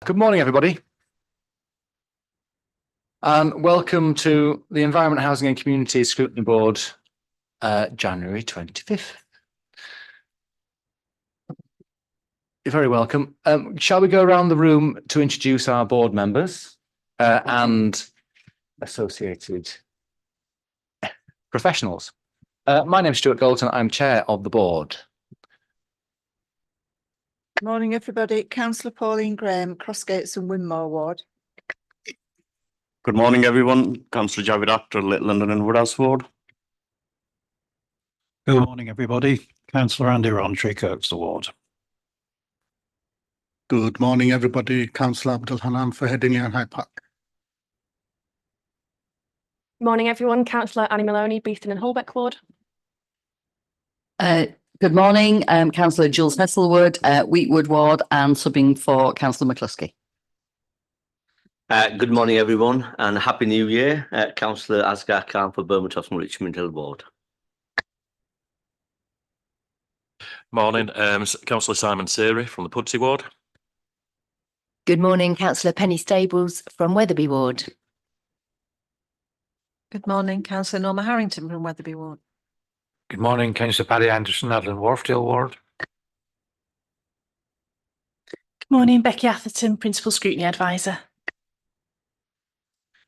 Good morning, everybody, and welcome to the Environment, Housing and Communities Scrutiny Board, January 25th. You're very welcome. Shall we go around the room to introduce our board members and associated professionals? My name is Stuart Galton. I'm chair of the board. Good morning, everybody. Councillor Pauline Graham, Crossgates and Winmore Ward. Good morning, everyone. Councillor Javid Akhtar, Little London and Woodhouse Ward. Good morning, everybody. Councillor Andy Rowntree, Kirkstall Ward. Good morning, everybody. Councillor Abdul Hanan for Headingley and Hyde Park. Morning, everyone. Councillor Annie Maloney, Beeston and Holbeck Ward. Good morning, Councillor Jules Heselwood, Wheatwood Ward, and subbing for Councillor McCluskey. Good morning, everyone, and Happy New Year. Councillor Asghar Khan for Bermondsey and Richmond Hill Ward. Morning, Councillor Simon Seary from the Pudsey Ward. Good morning, Councillor Penny Stables from Wetherby Ward. Good morning, Councillor Norma Harrington from Wetherby Ward. Good morning, Councillor Paddy Anderson, Adlin Wharfdale Ward. Good morning, Becky Atherton, Principal Scrutiny Advisor.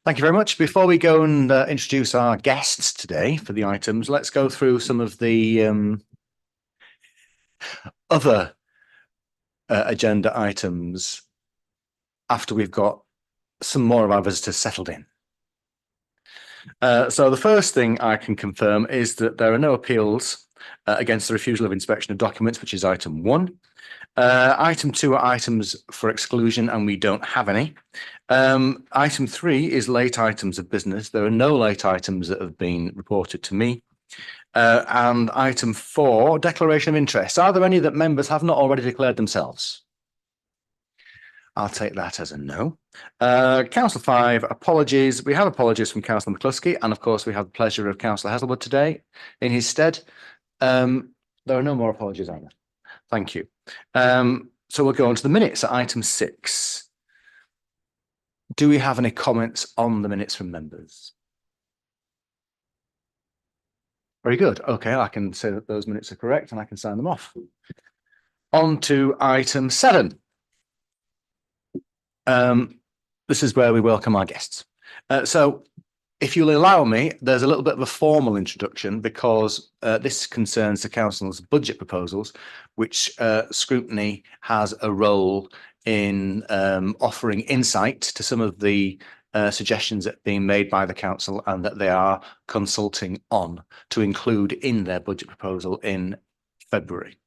Thank you very much. Before we go and introduce our guests today for the items, let's go through some of the other agenda items after we've got some more of our visitors settled in. So the first thing I can confirm is that there are no appeals against the refusal of inspection of documents, which is item 1. Item 2 are items for exclusion, and we don't have any. Item 3 is late items of business. There are no late items that have been reported to me. And item 4, declaration of interest. Are there any that members have not already declared themselves? I'll take that as a no. Councillor 5, apologies. We have apologies from Councillor McCluskey, and of course we have the pleasure of Councillor Heselwood today in his stead. There are no more apologies either. Thank you. So we'll go on to the minutes at item 6. Do we have any comments on the minutes from members? Very good. Okay, I can say that those minutes are correct and I can sign them off. On to item 7. This is where we welcome our guests. So if you'll allow me, there's a little bit of a formal introduction because this concerns the council's budget proposals, which Scrutiny has a role in offering insight to some of the suggestions that are being made by the council and that they are consulting on to include in their budget proposal in February.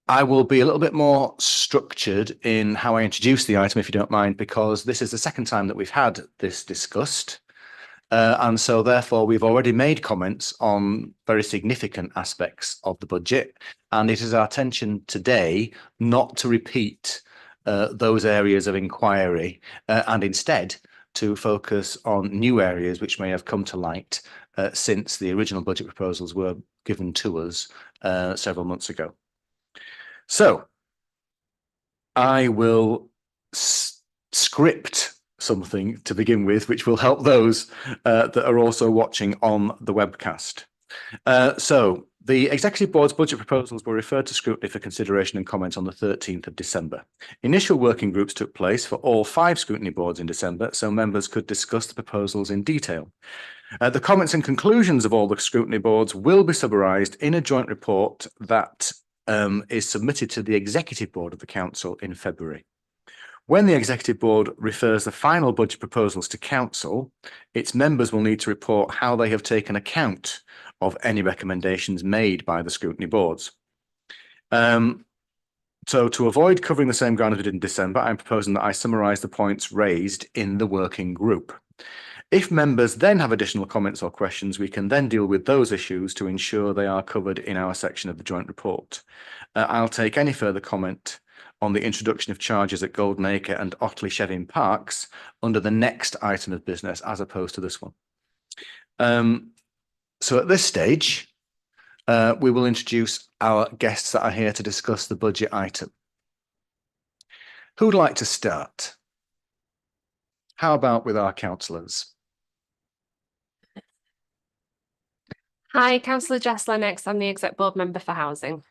I will be a little bit more structured in how I introduce the item, if you don't mind, because this is the second time that we've had this discussed. And so therefore, we've already made comments on very significant aspects of the budget. And it is our intention today not to repeat those areas of inquiry and instead to focus on new areas which may have come to light since the original budget proposals were given to us several months ago. So I will script something to begin with, which will help those that are also watching on the webcast. So the Executive Board's budget proposals were referred to scrutiny for consideration and comment on the 13th of December. Initial working groups took place for all 5 scrutiny boards in December, so members could discuss the proposals in detail. The comments and conclusions of all the scrutiny boards will be summarised in a joint report that is submitted to the Executive Board of the Council in February. When the Executive Board refers the final budget proposals to Council, its members will need to report how they have taken account of any recommendations made by the scrutiny boards. So to avoid covering the same ground as we did in December, I'm proposing that I summarise the points raised in the working group. If members then have additional comments or questions, we can then deal with those issues to ensure they are covered in our section of the joint report. I'll take any further comment on the introduction of charges at Goldenacre and Otley Shevin Parks under the next item of business as opposed to this one. So at this stage, we will introduce our guests that are here to discuss the budget item. Who'd like to start? How about with our councillors? Hi, Councillor Jess Lennox. I'm the Exec Board Member for Housing.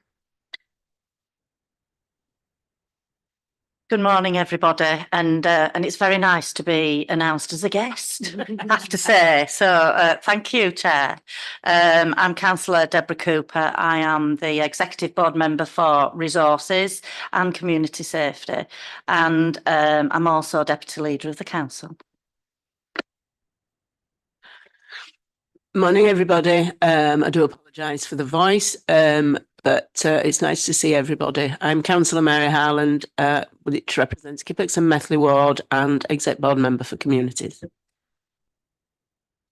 Good morning, everybody, and it's very nice to be announced as a guest, I have to say. So thank you, Chair. I'm Councillor Deborah Cooper. I am the Executive Board Member for Resources and Community Safety, and I'm also Deputy Leader of the Council. Morning, everybody. I do apologise for the voice, but it's nice to see everybody. I'm Councillor Mary Harland, which represents Kippax and Methley Ward, and Exec Board Member for Communities.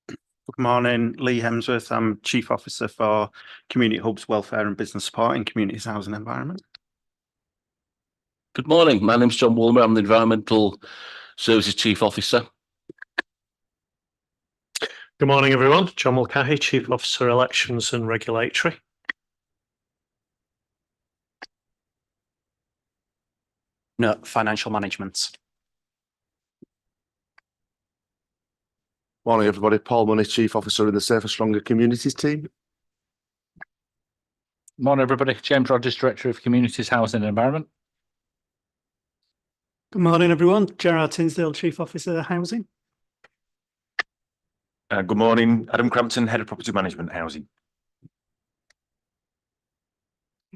Good morning, Lee Hemsworth. I'm Chief Officer for Community Hubs Welfare and Business Support in Communities Housing Environment. Good morning. My name's John Woolmer. I'm the Environmental Services Chief Officer. Good morning, everyone. John Mulcahy, Chief Officer, Elections and Regulatory. No, Financial Management. Morning, everybody. Paul Money, Chief Officer in the Safer Stronger Communities team. Morning, everybody. James Rogers, Director of Communities, Housing and Environment. Good morning, everyone. Gerard Tinsdale, Chief Officer, Housing. Good morning, Adam Crampton, Head of Property Management, Housing.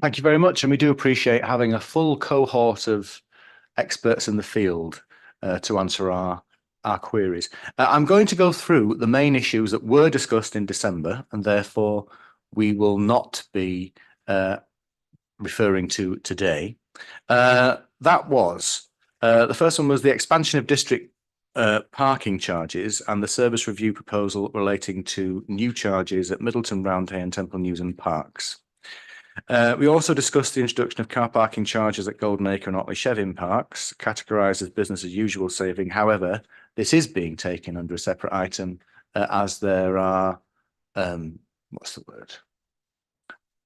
Thank you very much, and we do appreciate having a full cohort of experts in the field to answer our queries. I'm going to go through the main issues that were discussed in December, and therefore we will not be referring to today. The first one was the expansion of district parking charges and the service review proposal relating to new charges at Middleton, Roundhay and Temple Newton Parks. We also discussed the introduction of car parking charges at Golden Acre and Otley Shevin Parks, categorised as business as usual saving. However, this is being taken under a separate item as there are,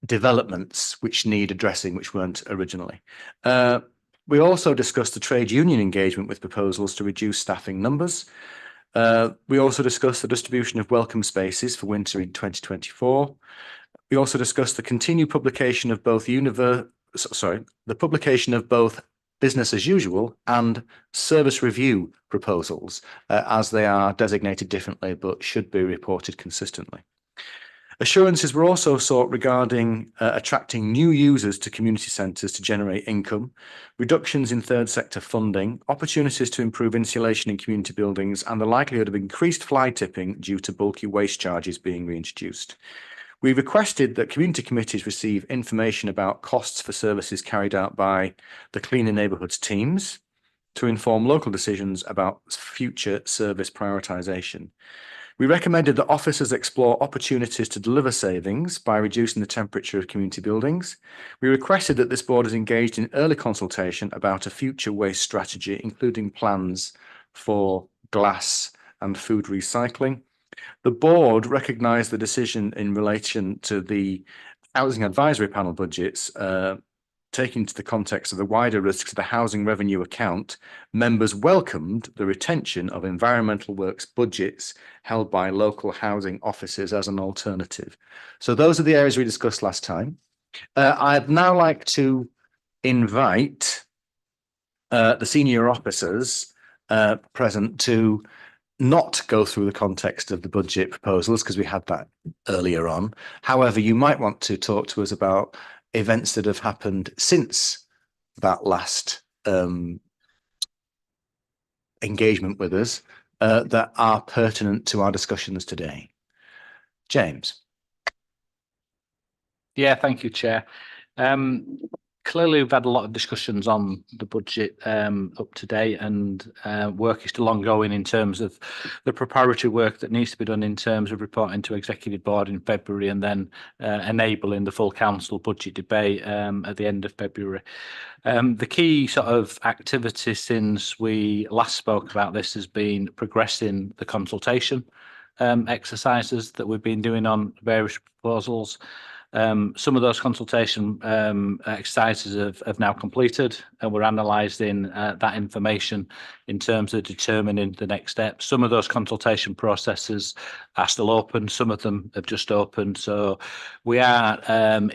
developments which need addressing which weren't originally. We also discussed the trade union engagement with proposals to reduce staffing numbers. We also discussed the distribution of welcome spaces for winter in 2024. We also discussed the continued publication of both business as usual and service review proposals, as they are designated differently but should be reported consistently. Assurances were also sought regarding attracting new users to community centres to generate income, reductions in third sector funding, opportunities to improve insulation in community buildings, and the likelihood of increased fly tipping due to bulky waste charges being reintroduced. We requested that community committees receive information about costs for services carried out by the Cleaner Neighbourhoods teams to inform local decisions about future service prioritisation. We recommended that officers explore opportunities to deliver savings by reducing the temperature of community buildings. We requested that this board is engaged in early consultation about a future waste strategy, including plans for glass and food recycling. The board recognised the decision in relation to the Housing Advisory Panel budgets, taking into the context of the wider risks of the housing revenue account. Members welcomed the retention of environmental works budgets held by local housing offices as an alternative. So those are the areas we discussed last time. I'd now like to invite the senior officers present to not go through the context of the budget proposals, because we had that earlier on. However, you might want to talk to us about events that have happened since that last engagement with us that are pertinent to our discussions today. James. Yeah, thank you, Chair. Clearly, we've had a lot of discussions on the budget up to date, and work is still ongoing in terms of the preparatory work that needs to be done in terms of reporting to Executive Board in February and then enabling the full council budget debate at the end of February. The key sort of activity since we last spoke about this has been progressing the consultation exercises that we've been doing on various proposals. Some of those consultation exercises have now completed, and we're analysing that information in terms of determining the next steps. Some of those consultation processes are still open, some of them have just opened. So we are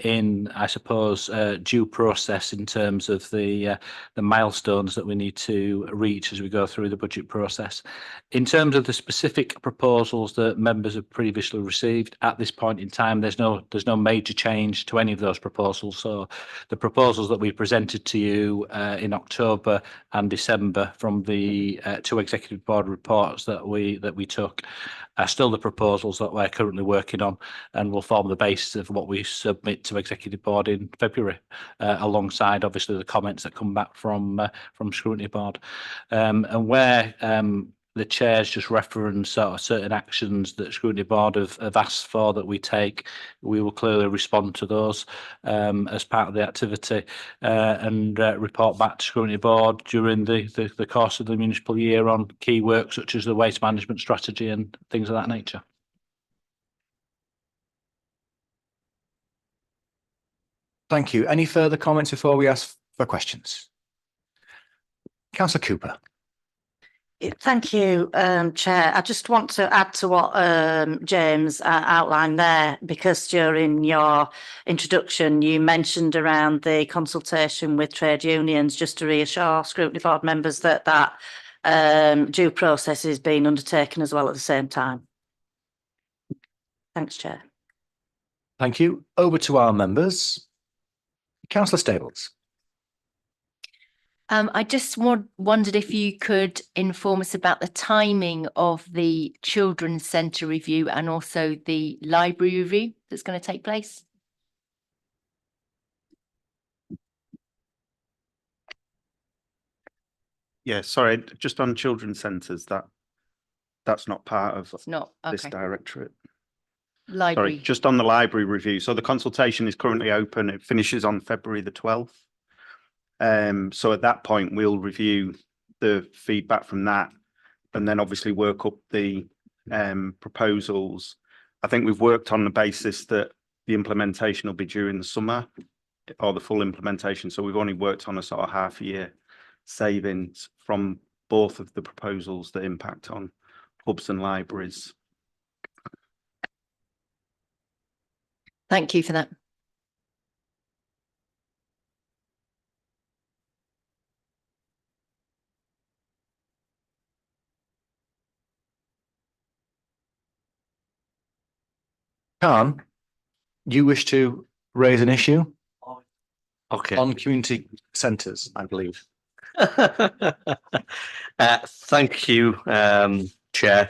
in, I suppose, due process in terms of the milestones that we need to reach as we go through the budget process. In terms of the specific proposals that members have previously received, at this point in time, there's no major change to any of those proposals. So the proposals that we presented to you in October and December from the two executive board reports that we took are still the proposals that we're currently working on, and will form the basis of what we submit to executive board in February, alongside obviously the comments that come back from Scrutiny board, and where the chairs just reference sort of certain actions that Scrutiny board have asked for that we take. We will clearly respond to those as part of the activity, and report back to Scrutiny board during the course of the municipal year on key work such as the waste management strategy and things of that nature. Thank you. Any further comments before we ask for questions? Councillor Cooper. Thank you, Chair. I just want to add to what James outlined there, because during your introduction you mentioned around the consultation with trade unions, just to reassure Scrutiny board members that due process is being undertaken as well at the same time. Thanks, Chair. Thank you. Over to our members. Councillor Stables. I just wondered if you could inform us about the timing of the Children's Centre review and also the library review that's going to take place. Yeah, sorry, just on children's centres, that's not part of this directorate. Library. Sorry, just on the library review. So the consultation is currently open. It finishes on February the 12th. So at that point, we'll review the feedback from that and then obviously work up the proposals. I think we've worked on the basis that the implementation will be during the summer, or the full implementation. So we've only worked on a sort of half-year savings from both of the proposals that impact on hubs and libraries. Thank you for that. Khan, you wish to raise an issue? Okay. On community centres, I believe. Thank you, Chair.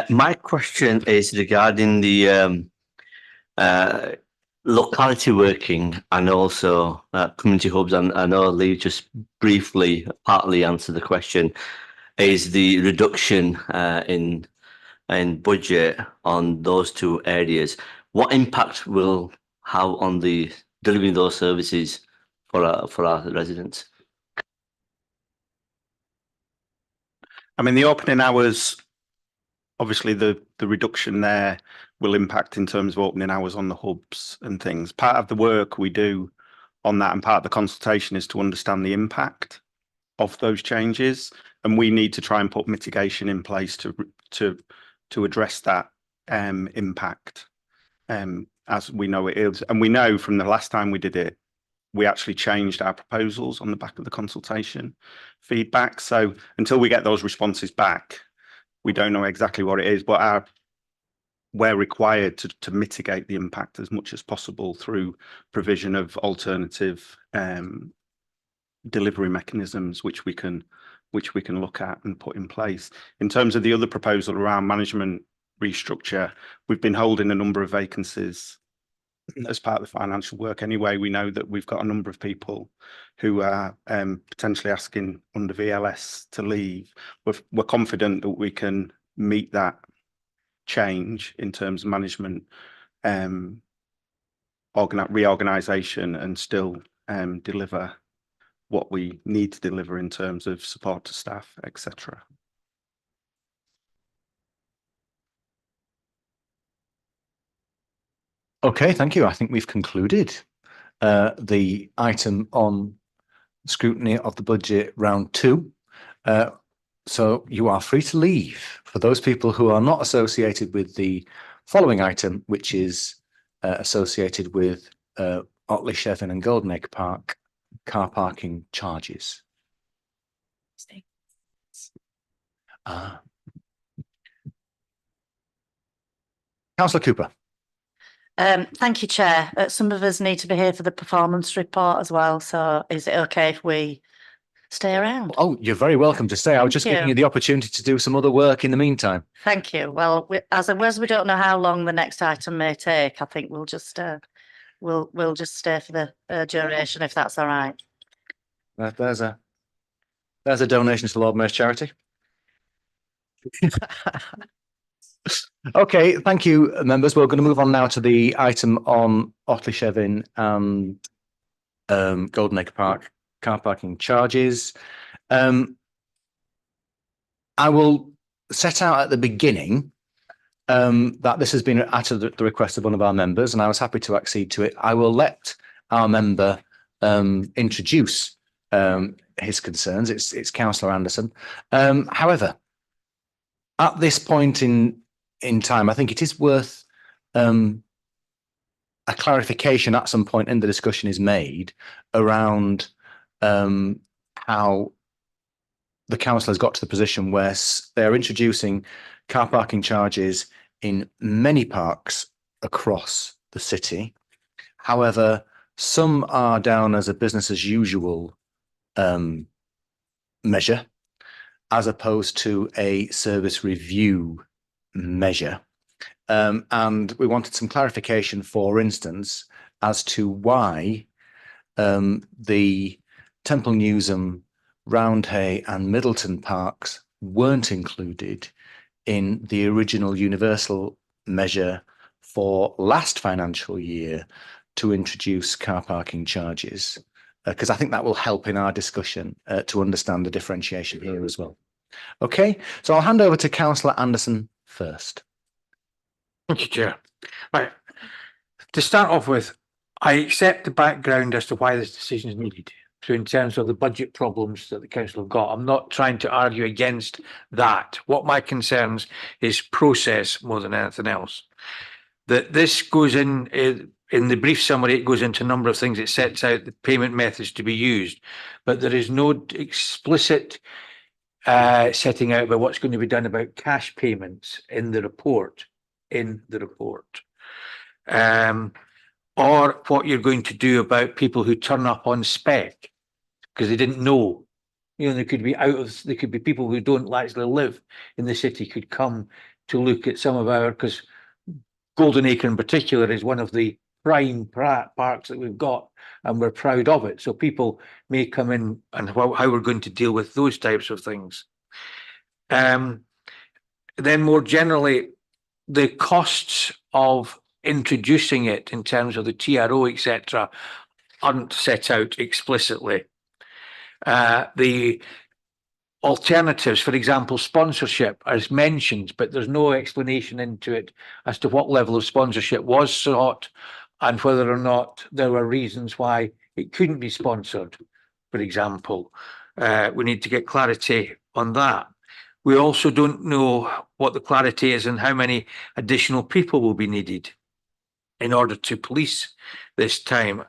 My question is regarding the locality working and also community hubs. And I know Lee just briefly, partly answered the question, is the reduction in budget on those two areas. What impact will have on the delivering those services for our residents? I mean, the opening hours, obviously the reduction there will impact in terms of opening hours on the hubs and things. Part of the work we do on that and part of the consultation is to understand the impact of those changes, and we need to try and put mitigation in place to address that impact, as we know it is. And we know from the last time we did it, we actually changed our proposals on the back of the consultation feedback. So until we get those responses back, we don't know exactly what it is, but we're required to mitigate the impact as much as possible through provision of alternative delivery mechanisms, which we can look at and put in place. In terms of the other proposal around management restructure, we've been holding a number of vacancies as part of the financial work anyway. We know that we've got a number of people who are potentially asking under VLS to leave. We're confident that we can meet that change in terms of management reorganisation and still deliver what we need to deliver in terms of support to staff, etc. Okay, thank you. I think we've concluded the item on scrutiny of the budget round 2. So you are free to leave. For those people who are not associated with the following item, which is associated with Otley, Shevin and Golden Egg Park car parking charges. Councillor Cooper. Thank you, Chair. Some of us need to be here for the performance report as well. So is it okay if we stay around? Oh, you're very welcome to stay. I was just Thank giving you. you the opportunity to do some other work in the meantime. Thank you. Well, as we don't know how long the next item may take, I think we'll just stay for the duration if that's all right. There's a donation to the Lord Mayor's charity. Okay, thank you, members. We're going to move on now to the item on Otley, Shevin and Golden Egg Park car parking charges. I will set out at the beginning that this has been at the request of one of our members, and I was happy to accede to it. I will let our member introduce his concerns. It's Councillor Anderson. However, at this point in time, I think it is worth a clarification at some point in the discussion is made around how the council has got to the position where they're introducing car parking charges in many parks across the city. However, some are down as a business as usual measure, as opposed to a service review measure. And we wanted some clarification, for instance, as to why the Temple Newsham, Roundhay and Middleton parks weren't included in the original universal measure for last financial year to introduce car parking charges, because I think that will help in our discussion to understand the differentiation here as well. Okay, so I'll hand over to Councillor Anderson first. Thank you, Chair. Right. To start off with, I accept the background as to why this decision is needed. So in terms of the budget problems that the council have got, I'm not trying to argue against that. What my concerns is process more than anything else. That this goes in the brief summary, it goes into a number of things. It sets out the payment methods to be used, but there is no explicit setting out about what's going to be done about cash payments in the report. Or what you're going to do about people who turn up on spec because they didn't know. You know, there could be people who don't actually live in the city could come to look at some of our, because Golden Acre in particular is one of the prime parks that we've got, and we're proud of it. So people may come in and how we're going to deal with those types of things. Then more generally, the costs of introducing it in terms of the TRO, etc., aren't set out explicitly. The alternatives, for example, sponsorship is mentioned, but there's no explanation into it as to what level of sponsorship was sought and whether or not there were reasons why it couldn't be sponsored, for example. We need to get clarity on that. We also don't know what the clarity is and how many additional people will be needed in order to police this time.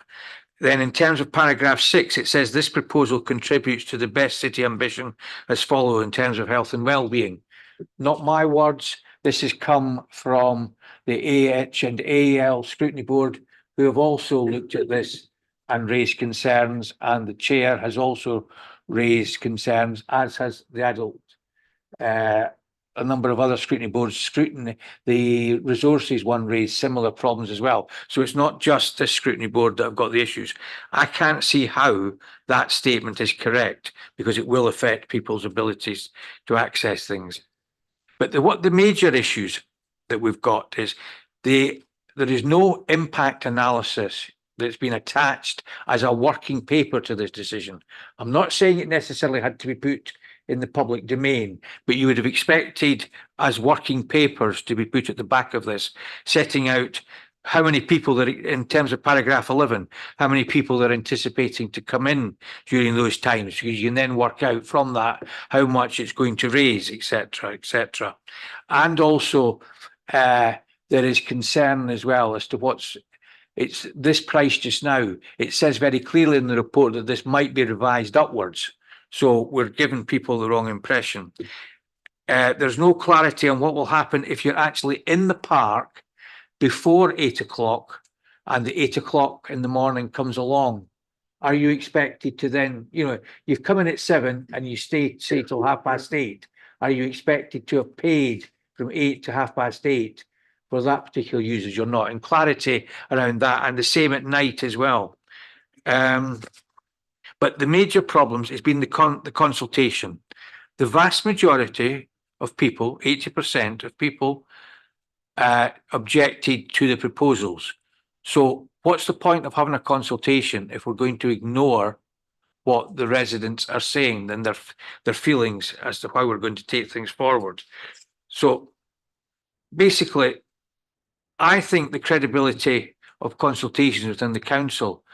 Then in terms of paragraph 6, it says this proposal contributes to the best city ambition as follows in terms of health and well-being. Not my words. This has come from the AH and AL Scrutiny Board, who have also looked at this and raised concerns, and the chair has also raised concerns, as has the adult. A number of other scrutiny boards scrutiny. The resources one raised similar problems as well. So it's not just this scrutiny board that have got the issues. I can't see how that statement is correct because it will affect people's abilities to access things. But what the major issues that we've got is there is no impact analysis that's been attached as a working paper to this decision. I'm not saying it necessarily had to be put in the public domain, but you would have expected as working papers to be put at the back of this, setting out how many people that, in terms of paragraph 11, how many people they're anticipating to come in during those times, because you can then work out from that how much it's going to raise, etc., etc. And also, there is concern as well as to it's this price just now. It says very clearly in the report that this might be revised upwards. So we're giving people the wrong impression. There's no clarity on what will happen if you're actually in the park before 8 o'clock and the 8 o'clock in the morning comes along. Are you expected to then, you've come in at 7 and you stay, say, till 8:30. Are you expected to have paid from 8 to 8:30 for that particular usage or not? And clarity around that, and the same at night as well. But the major problems has been the consultation. The vast majority of people, 80% of people, objected to the proposals. So what's the point of having a consultation if we're going to ignore what the residents are saying and their feelings as to how we're going to take things forward? So basically, I think the credibility of consultations within the council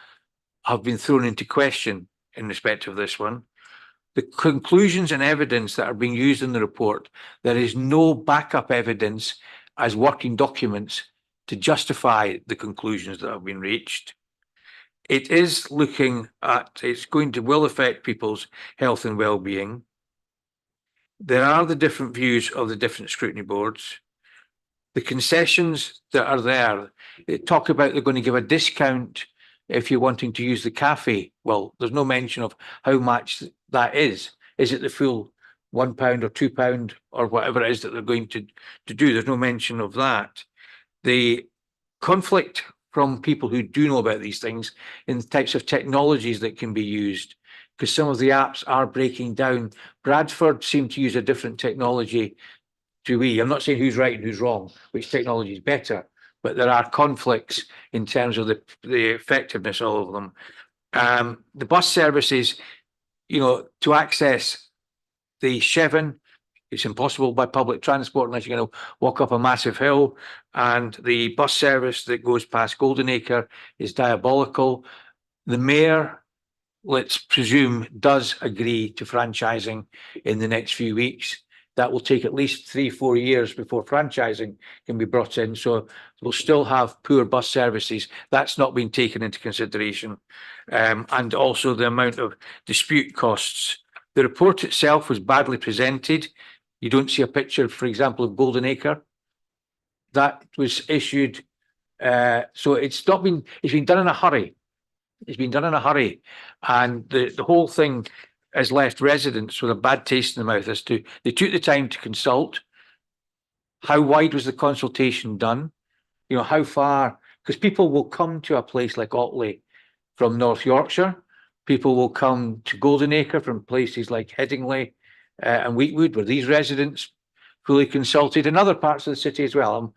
have been thrown into question in respect of this one. The conclusions and evidence that are being used in the report, there is no backup evidence as working documents to justify the conclusions that have been reached. It is looking at, will affect people's health and well-being. There are the different views of the different scrutiny boards. The concessions that are there, they talk about they're going to give a discount if you're wanting to use the cafe. Well, there's no mention of how much that is. Is it the full £1 or £2 or whatever it is that they're going to do? There's no mention of that. The conflict from people who do know about these things in the types of technologies that can be used, because some of the apps are breaking down. Bradford seem to use a different technology to we. I'm not saying who's right and who's wrong, which technology is better, but there are conflicts in terms of the effectiveness of all of them. The bus services, to access the Chevron, it's impossible by public transport unless you're going to walk up a massive hill. And the bus service that goes past Goldenacre is diabolical. The mayor, let's presume, does agree to franchising in the next few weeks. That will take at least 3-4 years before franchising can be brought in. So we'll still have poor bus services. That's not been taken into consideration. And also the amount of dispute costs. The report itself was badly presented. You don't see a picture, for example, of Goldenacre. That was issued. So it's been done in a hurry. It's been done in a hurry. And the whole thing has left residents with a bad taste in the mouth as to, they took the time to consult. How wide was the consultation done? How far? Because people will come to a place like Otley from North Yorkshire. People will come to Goldenacre from places like Headingley and Wheatwood, where these residents fully consulted, in other parts of the city as well.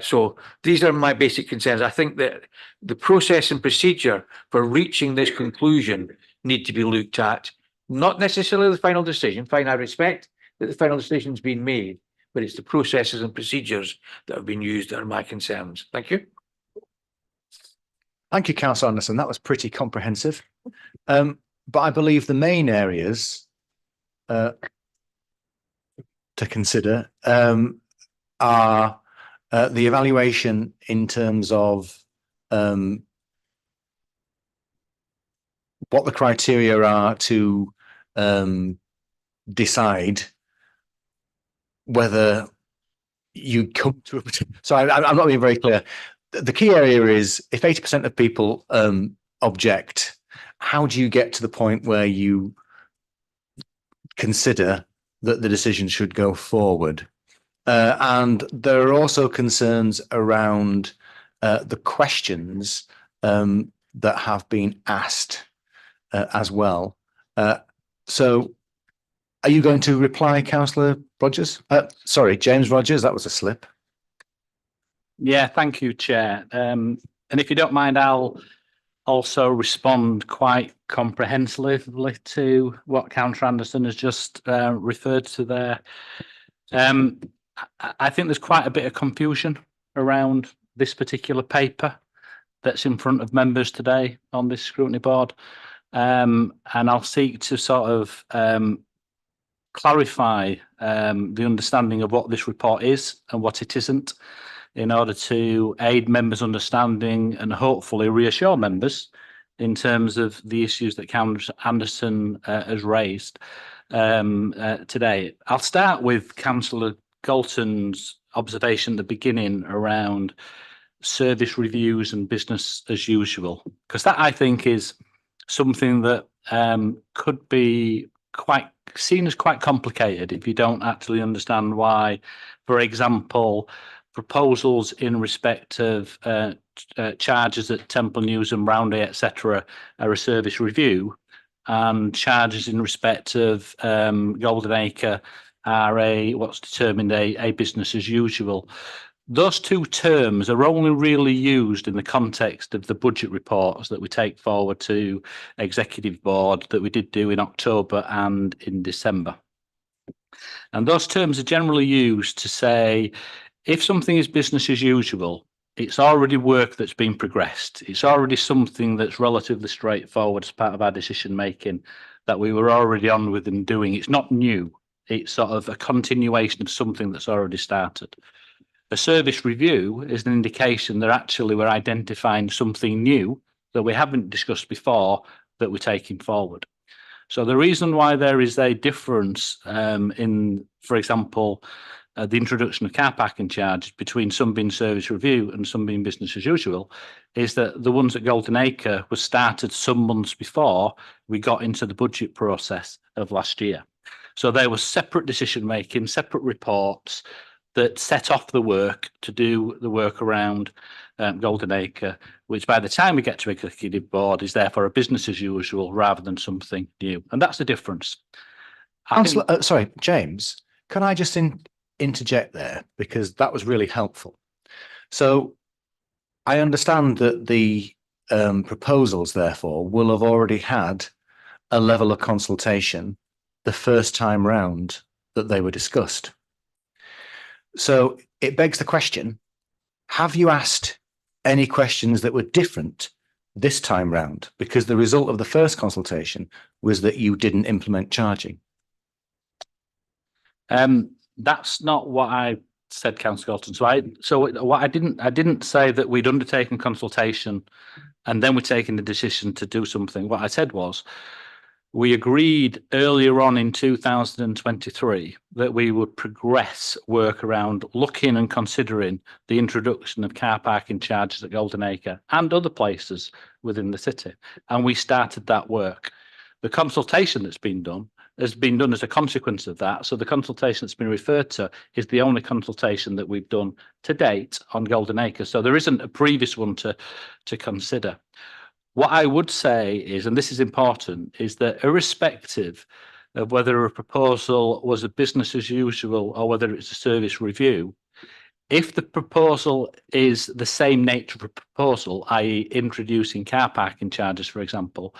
So these are my basic concerns. I think that the process and procedure for reaching this conclusion need to be looked at. Not necessarily the final decision. Fine, I respect that the final decision's been made, but it's the processes and procedures that have been used that are my concerns. Thank you. Thank you, Councillor Anderson. That was pretty comprehensive. But I believe the main areas to consider are the evaluation in terms of what the criteria are to decide whether you come to a... So I'm not being very clear. The key area is if 80% of people object, how do you get to the point where you consider that the decision should go forward? And there are also concerns around the questions that have been asked as well. So are you going to reply, Councillor Rogers? Sorry, James Rogers, that was a slip. Yeah, thank you, Chair. And if you don't mind, I'll also respond quite comprehensively to what Councillor Anderson has just referred to there. I think there's quite a bit of confusion around this particular paper that's in front of members today on this scrutiny board. And I'll seek to sort of clarify the understanding of what this report is and what it isn't, in order to aid members' understanding and hopefully reassure members in terms of the issues that Councillor Anderson has raised today. I'll start with Councillor Galton's observation at the beginning around service reviews and business as usual, because that, I think, is something that could be quite seen as quite complicated if you don't actually understand why, for example, proposals in respect of charges at Temple News and Roundhay, etc., are a service review, and charges in respect of Golden Acre are what's determined a business as usual. Those two terms are only really used in the context of the budget reports that we take forward to Executive Board that we did do in October and in December. And those terms are generally used to say, if something is business as usual, it's already work that's been progressed. It's already something that's relatively straightforward as part of our decision making that we were already on with and doing. It's not new. It's sort of a continuation of something that's already started. A service review is an indication that actually we're identifying something new that we haven't discussed before that we're taking forward. So the reason why there is a difference in, for example, the introduction of car parking charges between some being service review and some being business as usual is that the ones at Golden Acre were started some months before we got into the budget process of last year. So there was separate decision making, separate reports that set off the work to do the work around Golden Acre, which by the time we get to Executive Board is therefore a business as usual rather than something new. And that's the difference. Councillor, sorry, James, can I just interject there, because that was really helpful. So I understand that the proposals, therefore, will have already had a level of consultation the first time round that they were discussed. So it begs the question, have you asked any questions that were different this time round? Because the result of the first consultation was that you didn't implement charging. That's not what I said, Councillor Galton. I didn't say that we'd undertaken consultation and then we're taking the decision to do something. What I said was, we agreed earlier on in 2023 that we would progress work around looking and considering the introduction of car parking charges at Golden Acre and other places within the city. And we started that work. The consultation that's been done has been done as a consequence of that. So the consultation that's been referred to is the only consultation that we've done to date on Golden Acre. So there isn't a previous one to consider. What I would say is, and this is important, is that irrespective of whether a proposal was a business as usual or whether it's a service review, if the proposal is the same nature of a proposal, i.e. introducing car parking charges, for example,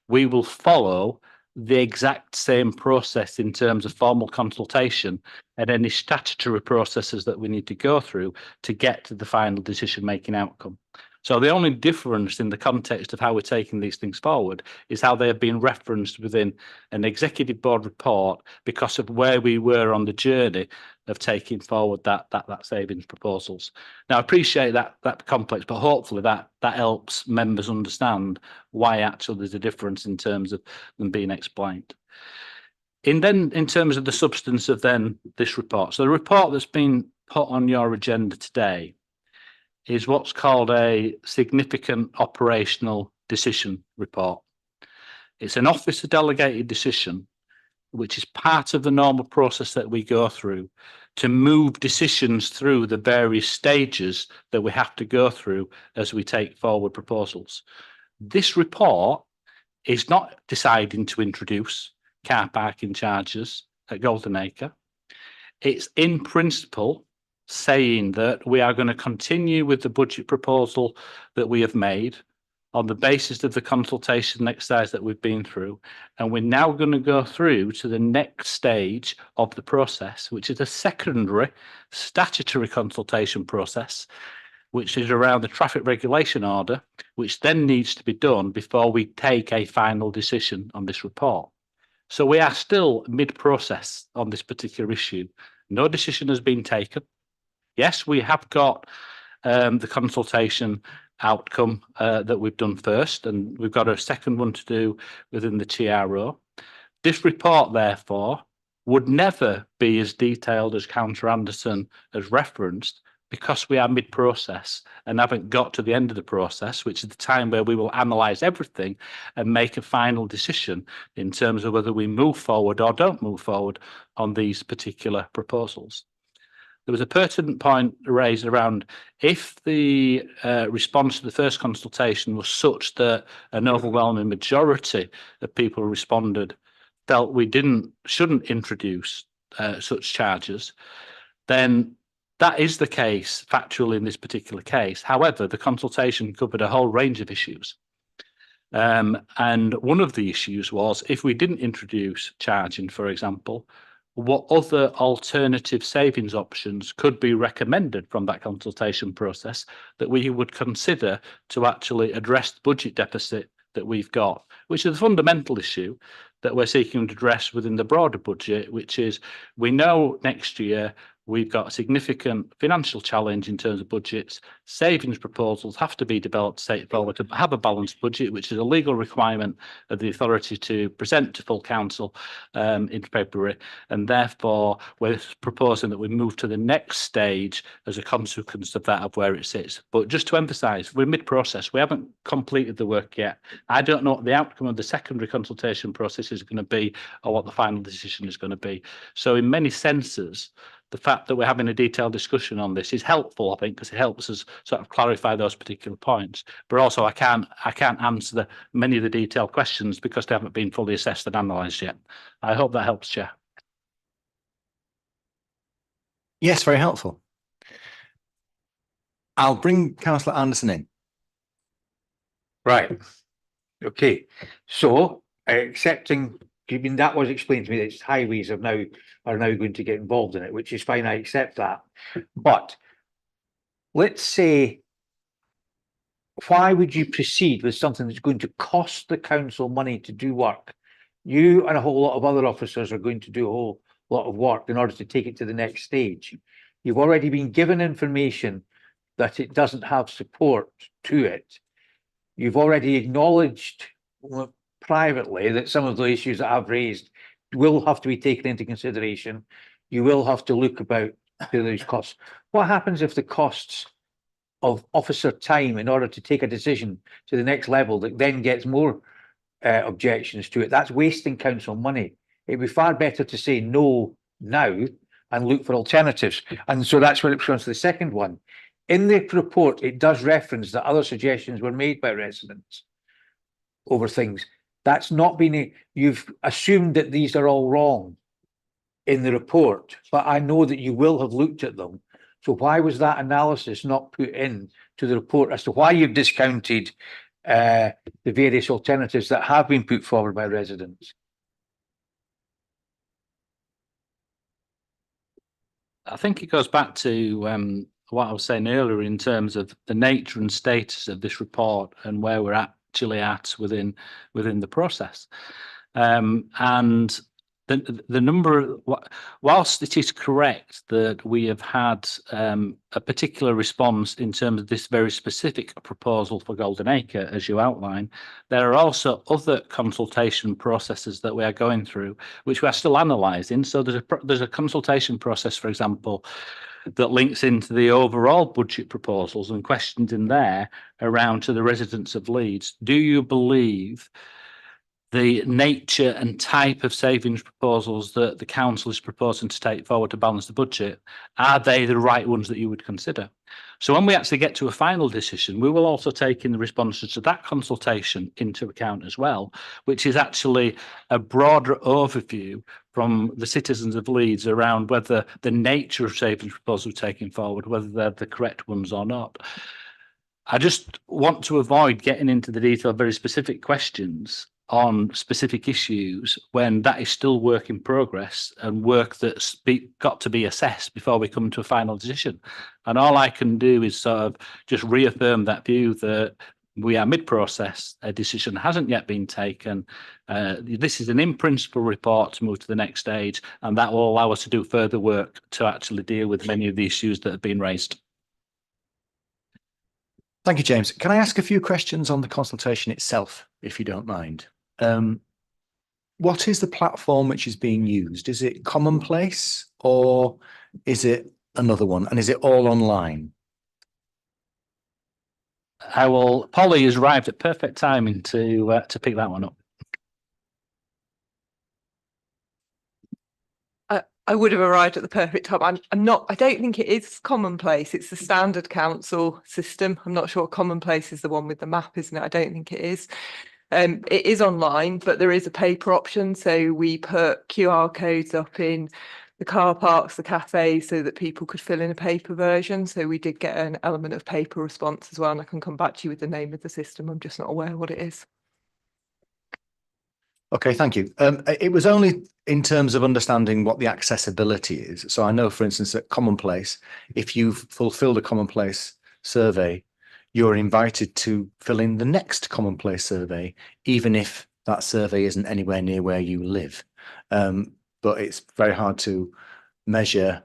we will follow the exact same process in terms of formal consultation and any statutory processes that we need to go through to get to the final decision-making outcome. So the only difference in the context of how we're taking these things forward is how they have been referenced within an Executive Board report because of where we were on the journey of taking forward that savings proposals. Now, I appreciate that complex, but hopefully that helps members understand why actually there's a difference in terms of them being explained. In terms of the substance of then this report, so the report that's been put on your agenda today is what's called a significant operational decision report. It's an officer delegated decision, which is part of the normal process that we go through to move decisions through the various stages that we have to go through as we take forward proposals. This report is not deciding to introduce car parking charges at Golden Acre. It's in principle saying that we are going to continue with the budget proposal that we have made on the basis of the consultation exercise that we've been through. And we're now going to go through to the next stage of the process, which is a secondary statutory consultation process. which is around the traffic regulation order, which then needs to be done before we take a final decision on this report. So we are still mid-process on this particular issue. No decision has been taken. Yes, we have got the consultation outcome that we've done first, and we've got a second one to do within the TRO. This report, therefore, would never be as detailed as Councillor Anderson has referenced, because we are mid-process and haven't got to the end of the process, which is the time where we will analyse everything and make a final decision in terms of whether we move forward or don't move forward on these particular proposals. There was a pertinent point raised around if the response to the first consultation was such that an overwhelming majority of people who responded felt we shouldn't introduce such charges, then that is the case factually in this particular case. However, the consultation covered a whole range of issues. And one of the issues was if we didn't introduce charging, for example, what other alternative savings options could be recommended from that consultation process that we would consider to actually address the budget deficit that we've got, which is the fundamental issue that we're seeking to address within the broader budget, which is we know next year we've got a significant financial challenge in terms of budgets. Savings proposals have to be developed to take forward to have a balanced budget, which is a legal requirement of the authority to present to full council in February. And therefore, we're proposing that we move to the next stage as a consequence of that, of where it sits. But just to emphasise, we're mid-process. We haven't completed the work yet. I don't know what the outcome of the secondary consultation process is going to be or what the final decision is going to be. So in many senses, the fact that we're having a detailed discussion on this is helpful, I think, because it helps us sort of clarify those particular points. But also, I can't answer many of the detailed questions because they haven't been fully assessed and analysed yet. I hope that helps, Chair. Yes, very helpful. I'll bring Councillor Anderson in. Right. Okay. So accepting, I mean, that was explained to me that highways are now going to get involved in it, which is fine. I accept that. But let's say, why would you proceed with something that's going to cost the council money to do work? You and a whole lot of other officers are going to do a whole lot of work in order to take it to the next stage. You've already been given information that it doesn't have support to it. You've already acknowledged privately that some of the issues that I've raised will have to be taken into consideration. You will have to look about to those costs. What happens if the costs of officer time in order to take a decision to the next level that then gets more objections to it? That's wasting council money. It'd be far better to say no now and look for alternatives. And so that's when it comes to the second one. In the report, it does reference that other suggestions were made by residents over things. That's not been, you've assumed that these are all wrong in the report, but I know that you will have looked at them. So why was that analysis not put in to the report as to why you've discounted the various alternatives that have been put forward by residents? I think it goes back to what I was saying earlier in terms of the nature and status of this report and where we're actually at within the process. And the number, whilst it is correct that we have had a particular response in terms of this very specific proposal for Golden Acre, as you outline, there are also other consultation processes that we are going through, which we are still analysing. So there's a consultation process, for example, that links into the overall budget proposals and questions in there around to the residents of Leeds. Do you believe the nature and type of savings proposals that the council is proposing to take forward to balance the budget, are they the right ones that you would consider? So when we actually get to a final decision, we will also take in the responses to that consultation into account as well, which is actually a broader overview from the citizens of Leeds around whether the nature of savings proposals taken forward, whether they're the correct ones or not. I just want to avoid getting into the detail of very specific questions on specific issues when that is still work in progress and work that's got to be assessed before we come to a final decision. And all I can do is sort of just reaffirm that view that we are mid-process, a decision hasn't yet been taken. This is an in-principle report to move to the next stage, and that will allow us to do further work to actually deal with many of the issues that have been raised. Thank you, James. Can I ask a few questions on the consultation itself, if you don't mind? What is the platform which is being used? Is it Commonplace or is it another one? And is it all online? Polly has arrived at perfect timing to pick that one up. I would have arrived at the perfect time. I don't think it is Commonplace. It's the standard council system. I'm not sure Commonplace is the one with the map, isn't it? I don't think it is. It is online, but there is a paper option. So we put QR codes up in the car parks, the cafes, so that people could fill in a paper version. So we did get an element of paper response as well. And I can come back to you with the name of the system. I'm just not aware what it is. Okay, thank you. It was only in terms of understanding what the accessibility is. So I know, for instance, at Commonplace, if you've fulfilled a Commonplace survey, you're invited to fill in the next Commonplace survey, even if that survey isn't anywhere near where you live. But it's very hard to measure,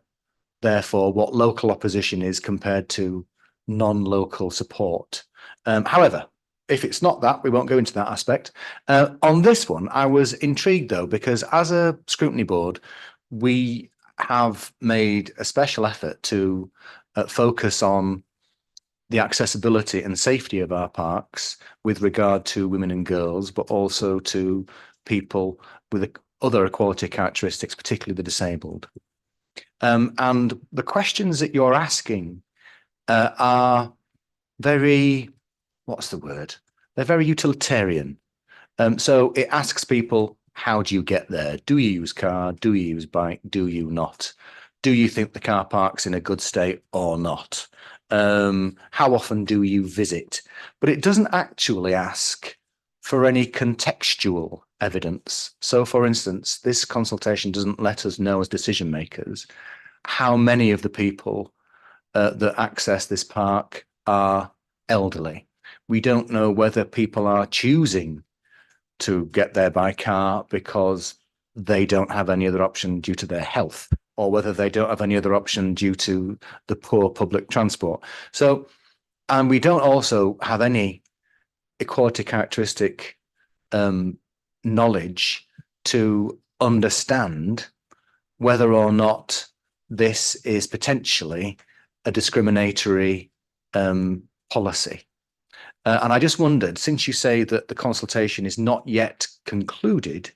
therefore, what local opposition is compared to non-local support. However, if it's not that, we won't go into that aspect. On this one, I was intrigued, though, because as a scrutiny board, we have made a special effort to focus on the accessibility and safety of our parks with regard to women and girls, but also to people with other equality characteristics, particularly the disabled. And the questions that you're asking are very, what's the word? They're very utilitarian. So it asks people, how do you get there? Do you use car? Do you use bike? Do you not? Do you think the car park's in a good state or not? How often do you visit? But it doesn't actually ask for any contextual evidence. So, for instance, this consultation doesn't let us know as decision makers how many of the people that access this park are elderly. We don't know whether people are choosing to get there by car because they don't have any other option due to their health, or whether they don't have any other option due to the poor public transport. So, and we don't also have any equality characteristic knowledge to understand whether or not this is potentially a discriminatory policy. And I just wondered, since you say that the consultation is not yet concluded,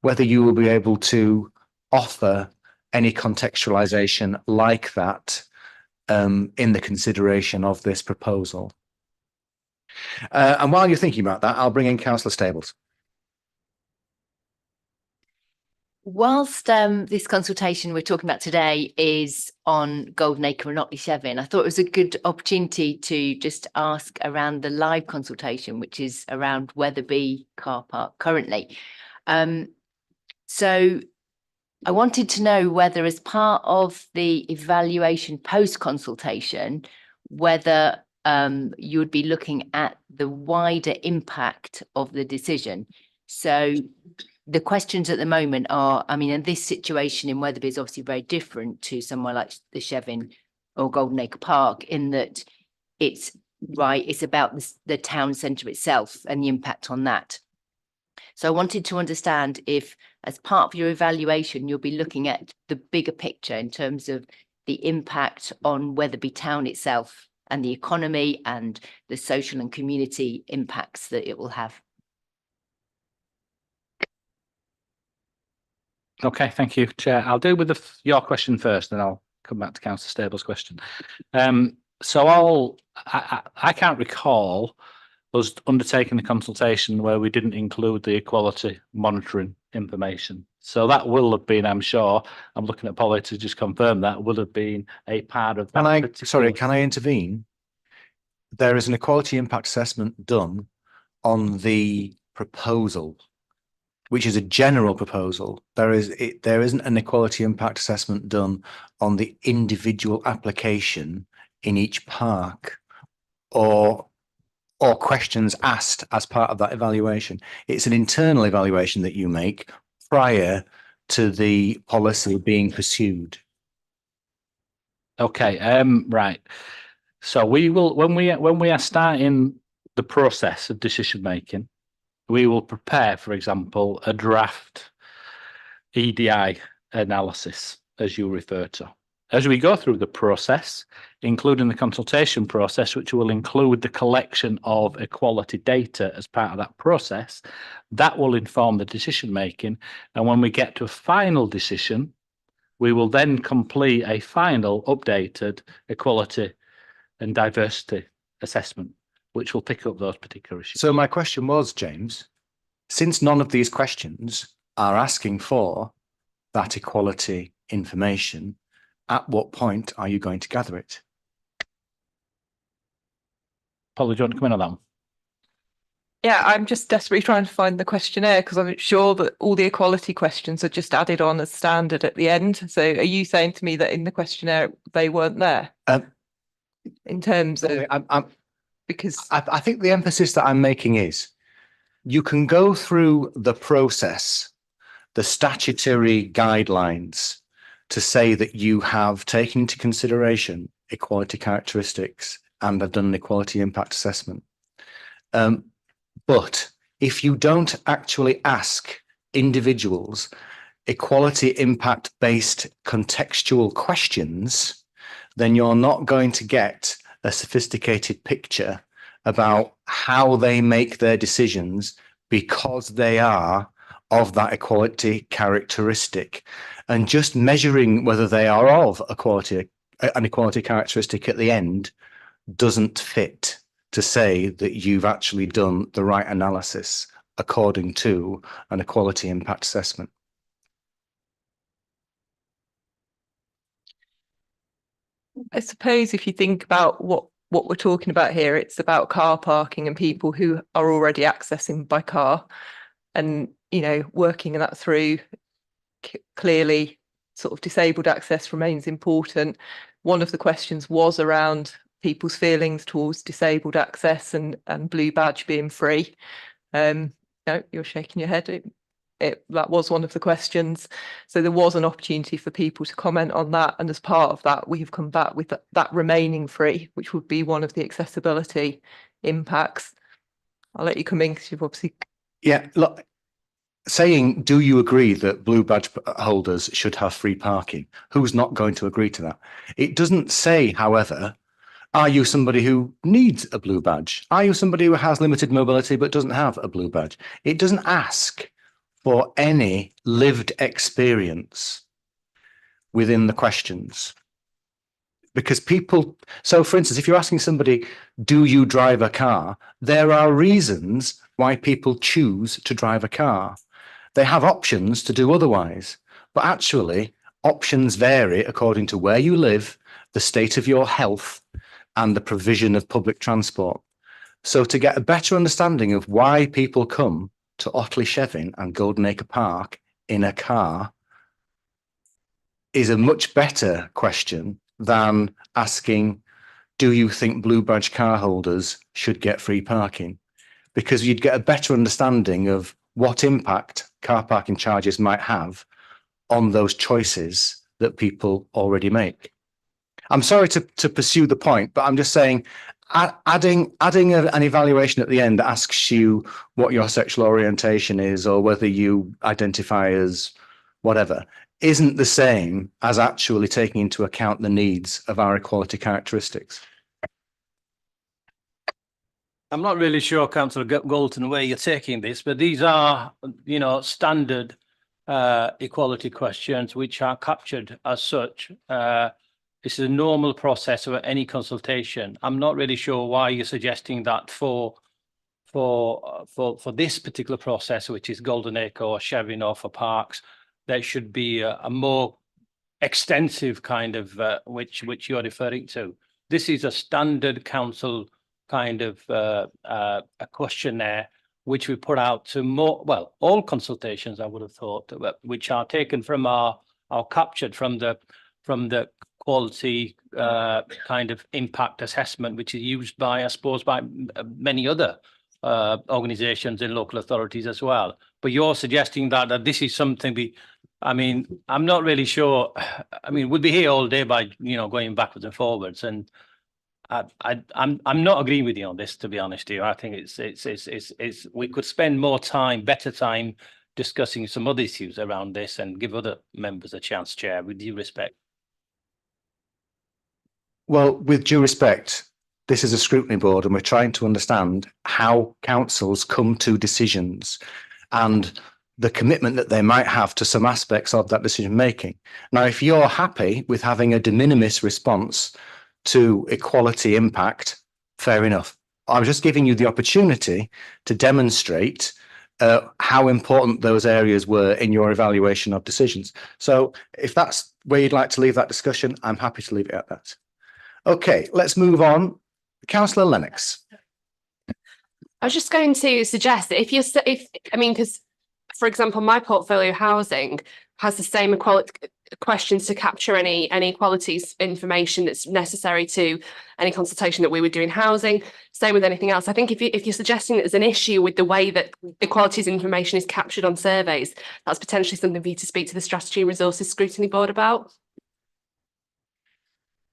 whether you will be able to offer any contextualization like that in the consideration of this proposal. And while you're thinking about that, I'll bring in Councillor Stables. Whilst this consultation we're talking about today is on Golden Acre and Otley Shevin, I thought it was a good opportunity to just ask around the live consultation, which is around Wetherby car park currently. So I wanted to know whether, as part of the evaluation post-consultation, whether you would be looking at the wider impact of the decision. So the questions at the moment are, I mean, in this situation in Wetherby is obviously very different to somewhere like the Shevin or Golden Acre Park, in that it's about the town centre itself and the impact on that. So I wanted to understand if, as part of your evaluation, you'll be looking at the bigger picture in terms of the impact on Wetherby town itself and the economy and the social and community impacts that it will have. Okay, thank you, Chair. I'll deal with your question first, then I'll come back to Councillor Stable's question. So I can't recall us undertaking the consultation where we didn't include the equality monitoring information. So that will have been, I'm sure, I'm looking at Polly to just confirm that, will have been a part of that. Can I intervene? There is an equality impact assessment done on the proposal, which is a general proposal. There isn't an equality impact assessment done on the individual application in each park or questions asked as part of that evaluation. It's an internal evaluation that you make prior to the policy being pursued. Okay, right. So we will, when we are starting the process of decision making, we will prepare, for example, a draft EDI analysis, as you refer to. As we go through the process, including the consultation process, which will include the collection of equality data as part of that process, that will inform the decision making. And when we get to a final decision, we will then complete a final updated equality and diversity assessment, which will pick up those particular issues. So my question was, James, since none of these questions are asking for that equality information, at what point are you going to gather it? Polly, do you want to come in on that one? Yeah, I'm just desperately trying to find the questionnaire because I'm sure that all the equality questions are just added on as standard at the end. So are you saying to me that in the questionnaire they weren't there? In terms of because I think the emphasis that I'm making is you can go through the process, the statutory guidelines to say that you have taken into consideration equality characteristics and have done an equality impact assessment. But if you don't actually ask individuals equality impact based contextual questions, then you're not going to get a sophisticated picture about how they make their decisions because they are of that equality characteristic. And just measuring whether they are of an equality characteristic at the end doesn't fit to say that you've actually done the right analysis according to an equality impact assessment. I suppose if you think about what we're talking about here, it's about car parking and people who are already accessing by car and, you know, working that through. Clearly sort of disabled access remains important. One of the questions was around people's feelings towards disabled access and blue badge being free. No, you're shaking your head. That was one of the questions. So there was an opportunity for people to comment on that. And as part of that, we have come back with that remaining free, which would be one of the accessibility impacts. I'll let you come in because you've obviously... Yeah, look, saying, do you agree that blue badge holders should have free parking? Who's not going to agree to that? It doesn't say, however, are you somebody who needs a blue badge? Are you somebody who has limited mobility but doesn't have a blue badge? It doesn't ask for any lived experience within the questions. Because people, so for instance, if you're asking somebody, do you drive a car? There are reasons why people choose to drive a car. They have options to do otherwise, but actually options vary according to where you live, the state of your health, and the provision of public transport. So to get a better understanding of why people come to Otley Shevin and Goldenacre Park in a car is a much better question than asking, do you think blue badge car holders should get free parking? Because you'd get a better understanding of what impact car parking charges might have on those choices that people already make. I'm sorry to pursue the point, but I'm just saying adding an evaluation at the end that asks you what your sexual orientation is or whether you identify as whatever isn't the same as actually taking into account the needs of our equality characteristics. I'm not really sure, Councillor Galton, where you're taking this, but these are, you know, standard equality questions which are captured as such. This is a normal process of any consultation. I'm not really sure why you're suggesting that for this particular process, which is Goldenacre or Shevin or for parks, there should be a more extensive kind of which you're referring to. This is a standard council kind of a questionnaire which we put out to more, well, all consultations, I would have thought, which are taken from are captured from the quality kind of impact assessment, which is used by, I suppose, by many other organisations in local authorities as well. But you're suggesting that this is something I mean, I'm not really sure. I mean, we'd be here all day by, going backwards and forwards, and I'm not agreeing with you on this, to be honest with you. I think it's we could spend more time, better time, discussing some other issues around this and give other members a chance, Chair, with due respect. Well, with due respect, this is a scrutiny board and we're trying to understand how councils come to decisions and the commitment that they might have to some aspects of that decision making. Now, if you're happy with having a de minimis response to equality impact, fair enough. I was just giving you the opportunity to demonstrate how important those areas were in your evaluation of decisions. So if that's where you'd like to leave that discussion, I'm happy to leave it at that. Okay, let's move on. Councillor Lennox. I was just going to suggest that because, for example, my portfolio housing has the same equality questions to capture any inequalities information that's necessary to any consultation that we would do in housing. Same with anything else. I think if you're suggesting that there's an issue with the way that equalities information is captured on surveys, that's potentially something for you to speak to the Strategy and Resources Scrutiny Board about.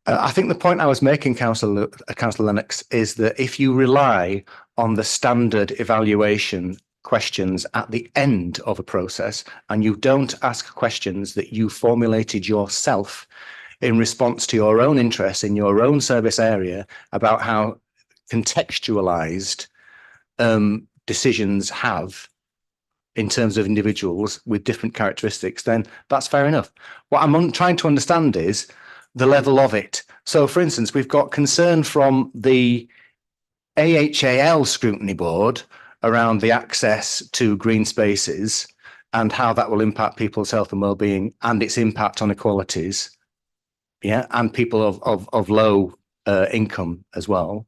I think the point I was making, Councillor Lennox, is that if you rely on the standard evaluation questions at the end of a process and you don't ask questions that you formulated yourself in response to your own interests in your own service area about how contextualized decisions have in terms of individuals with different characteristics, then that's fair enough. What I'm trying to understand is the level of it. So, for instance, we've got concern from the AHAL Scrutiny Board around the access to green spaces and how that will impact people's health and well-being and its impact on equalities, and people of low income as well.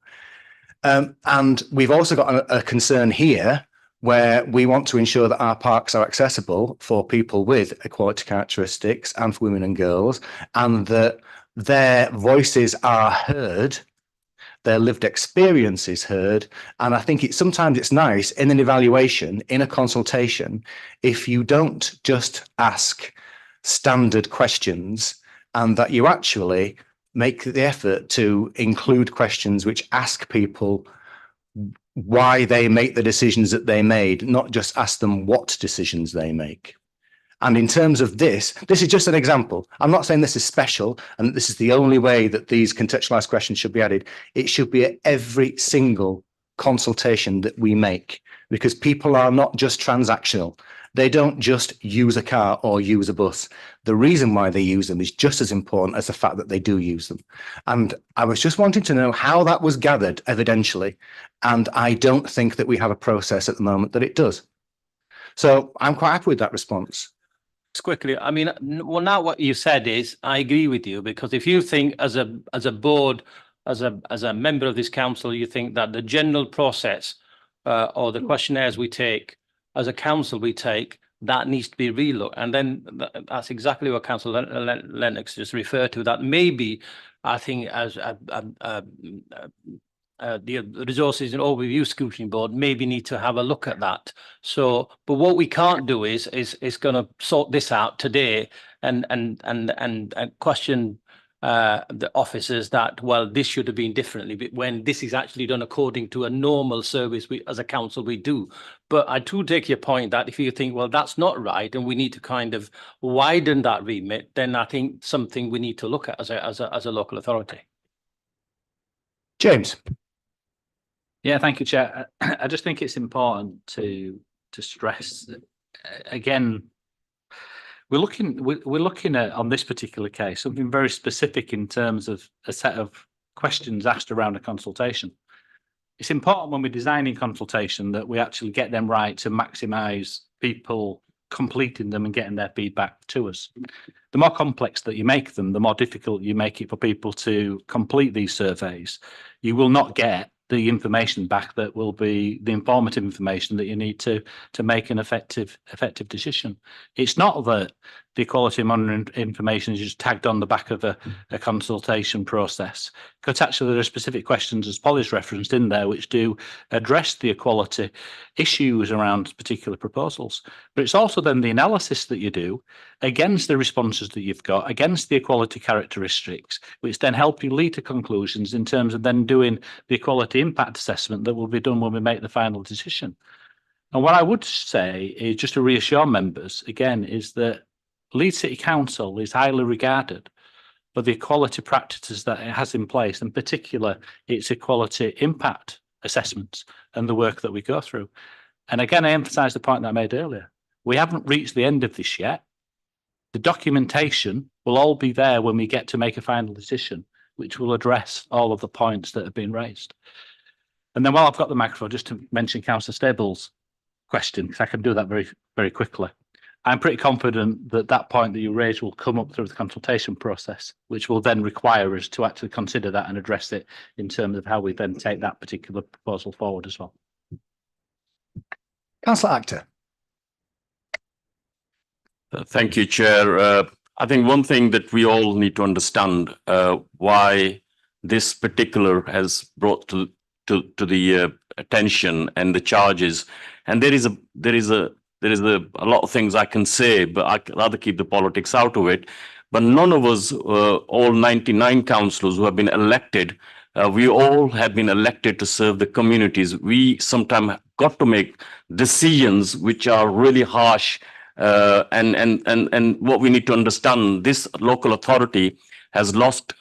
And we've also got a concern here where we want to ensure that our parks are accessible for people with equality characteristics and for women and girls, and that their voices are heard, their lived experience is heard. And I think sometimes it's nice in an evaluation, in a consultation, if you don't just ask standard questions and that you actually make the effort to include questions which ask people why they make the decisions that they made, not just ask them what decisions they make. And in terms of this is just an example. I'm not saying this is special and that this is the only way that these contextualized questions should be added. It should be at every single consultation that we make, because people are not just transactional. They don't just use a car or use a bus. The reason why they use them is just as important as the fact that they do use them. And I was just wanting to know how that was gathered evidentially. And I don't think that we have a process at the moment that it does. So I'm quite happy with that response. Just quickly, I mean, well, now what you said is, I agree with you, because if you think as a board, as a member of this council, you think that the general process or the questionnaires we take as a council that needs to be relooked, and then that's exactly what Councillor Lennox just referred to. That maybe I think as the Resources and Overview Scrutiny Board maybe need to have a look at that. So, but what we can't do is going to sort this out today and question the officers that, well, this should have been differently, but when this is actually done according to a normal service we as a council we do. But I do take your point that if you think, well, that's not right and we need to kind of widen that remit, then I think something we need to look at as a local authority. James. Yeah, thank you, Chair. I just think it's important to stress that, again, we're looking at, on this particular case, something very specific in terms of a set of questions asked around a consultation. It's important when we're designing consultation that we actually get them right to maximise people completing them and getting their feedback to us. The more complex that you make them, the more difficult you make it for people to complete these surveys. You will not get the information back that will be the informative information that you need to make an effective decision. It's not that the equality monitoring information is just tagged on the back of a consultation process, because actually there are specific questions, as Polly's referenced in there, which do address the equality issues around particular proposals. But it's also then the analysis that you do against the responses that you've got, against the equality characteristics, which then help you lead to conclusions in terms of then doing the equality impact assessment that will be done when we make the final decision. And what I would say is, just to reassure members again, is that Leeds City Council is highly regarded for the equality practices that it has in place, in particular its equality impact assessments and the work that we go through. And again, I emphasise the point that I made earlier. We haven't reached the end of this yet. The documentation will all be there when we get to make a final decision, which will address all of the points that have been raised. And then while I've got the microphone, just to mention Councillor Stable's question, because I can do that very, very quickly. I'm pretty confident that that point that you raised will come up through the consultation process, which will then require us to actually consider that and address it in terms of how we then take that particular proposal forward as well. Councillor Actor. Thank you, Chair. I think one thing that we all need to understand why this particular has brought to the attention and the charges, and there is a lot of things I can say, but I'd rather keep the politics out of it. But none of us, all 99 councillors who have been elected, we all have been elected to serve the communities. We sometimes got to make decisions which are really harsh. And what we need to understand, this local authority has lost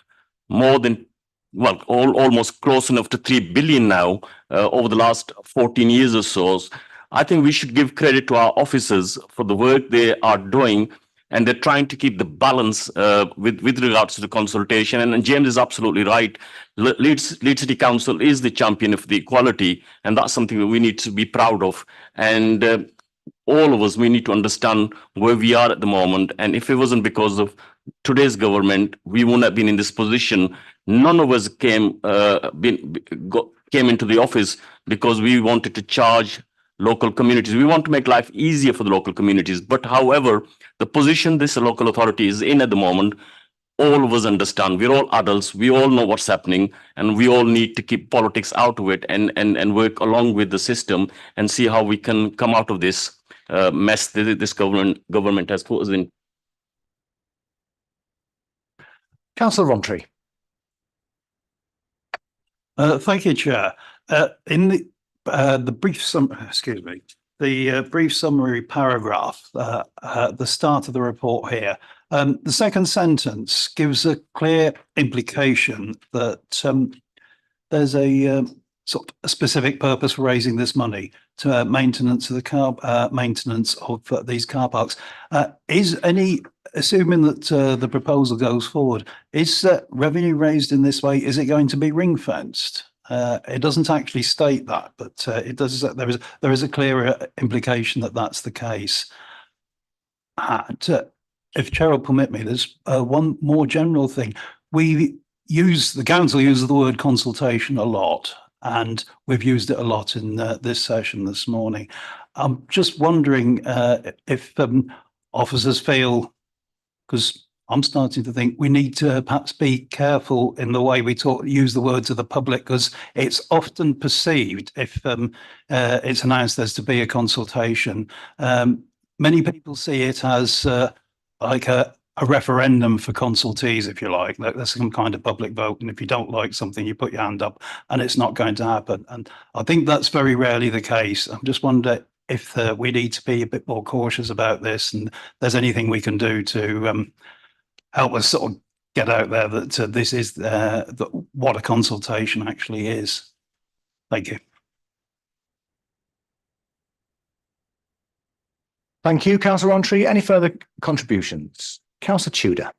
more than, well, almost close enough to 3 billion now over the last 14 years or so. I think we should give credit to our officers for the work they are doing, and they're trying to keep the balance with regards to the consultation. And James is absolutely right. Leeds City Council is the champion of the equality, and that's something that we need to be proud of. And all of us, we need to understand where we are at the moment. And if it wasn't because of today's government, we wouldn't have been in this position. None of us came into the office because we wanted to charge local communities. We want to make life easier for the local communities. But however, the position this local authority is in at the moment, all of us understand. We're all adults. We all know what's happening, and we all need to keep politics out of it and work along with the system and see how we can come out of this mess that this government has put us in. Councillor Rowntree. Thank you, Chair. In the brief brief summary paragraph at the start of the report here, the second sentence gives a clear implication that there's a sort of a specific purpose for raising this money to maintenance of the maintenance of these car parks. Assuming that the proposal goes forward, is revenue raised in this way? Is it going to be ring fenced? It doesn't actually state that, but it does. There is a clear implication that that's the case. And if Chair will permit me, there's one more general thing. The council uses the word consultation a lot, and we've used it a lot in this session this morning. I'm just wondering if officers feel, because I'm starting to think we need to perhaps be careful in the way we use the words of the public, because it's often perceived, if it's announced there's to be a consultation, many people see it as like a referendum for consultees, if you like. There's some kind of public vote, and if you don't like something, you put your hand up, and it's not going to happen. And I think that's very rarely the case. I'm just wondering if we need to be a bit more cautious about this, and there's anything we can do to help us sort of get out there that this is what a consultation actually is. Thank you. Thank you, Councillor Rowntree. Any further contributions? Councillor Tudor.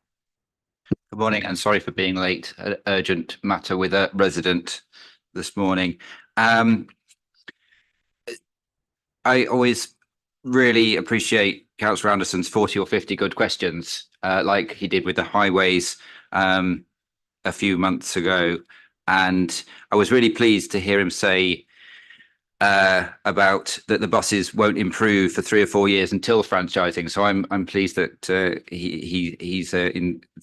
Good morning, and sorry for being late. An urgent matter with a resident this morning. I always really appreciate Councillor Anderson's 40 or 50 good questions, like he did with the highways a few months ago. And I was really pleased to hear him say about that the buses won't improve for 3 or 4 years until franchising. So I'm pleased that he's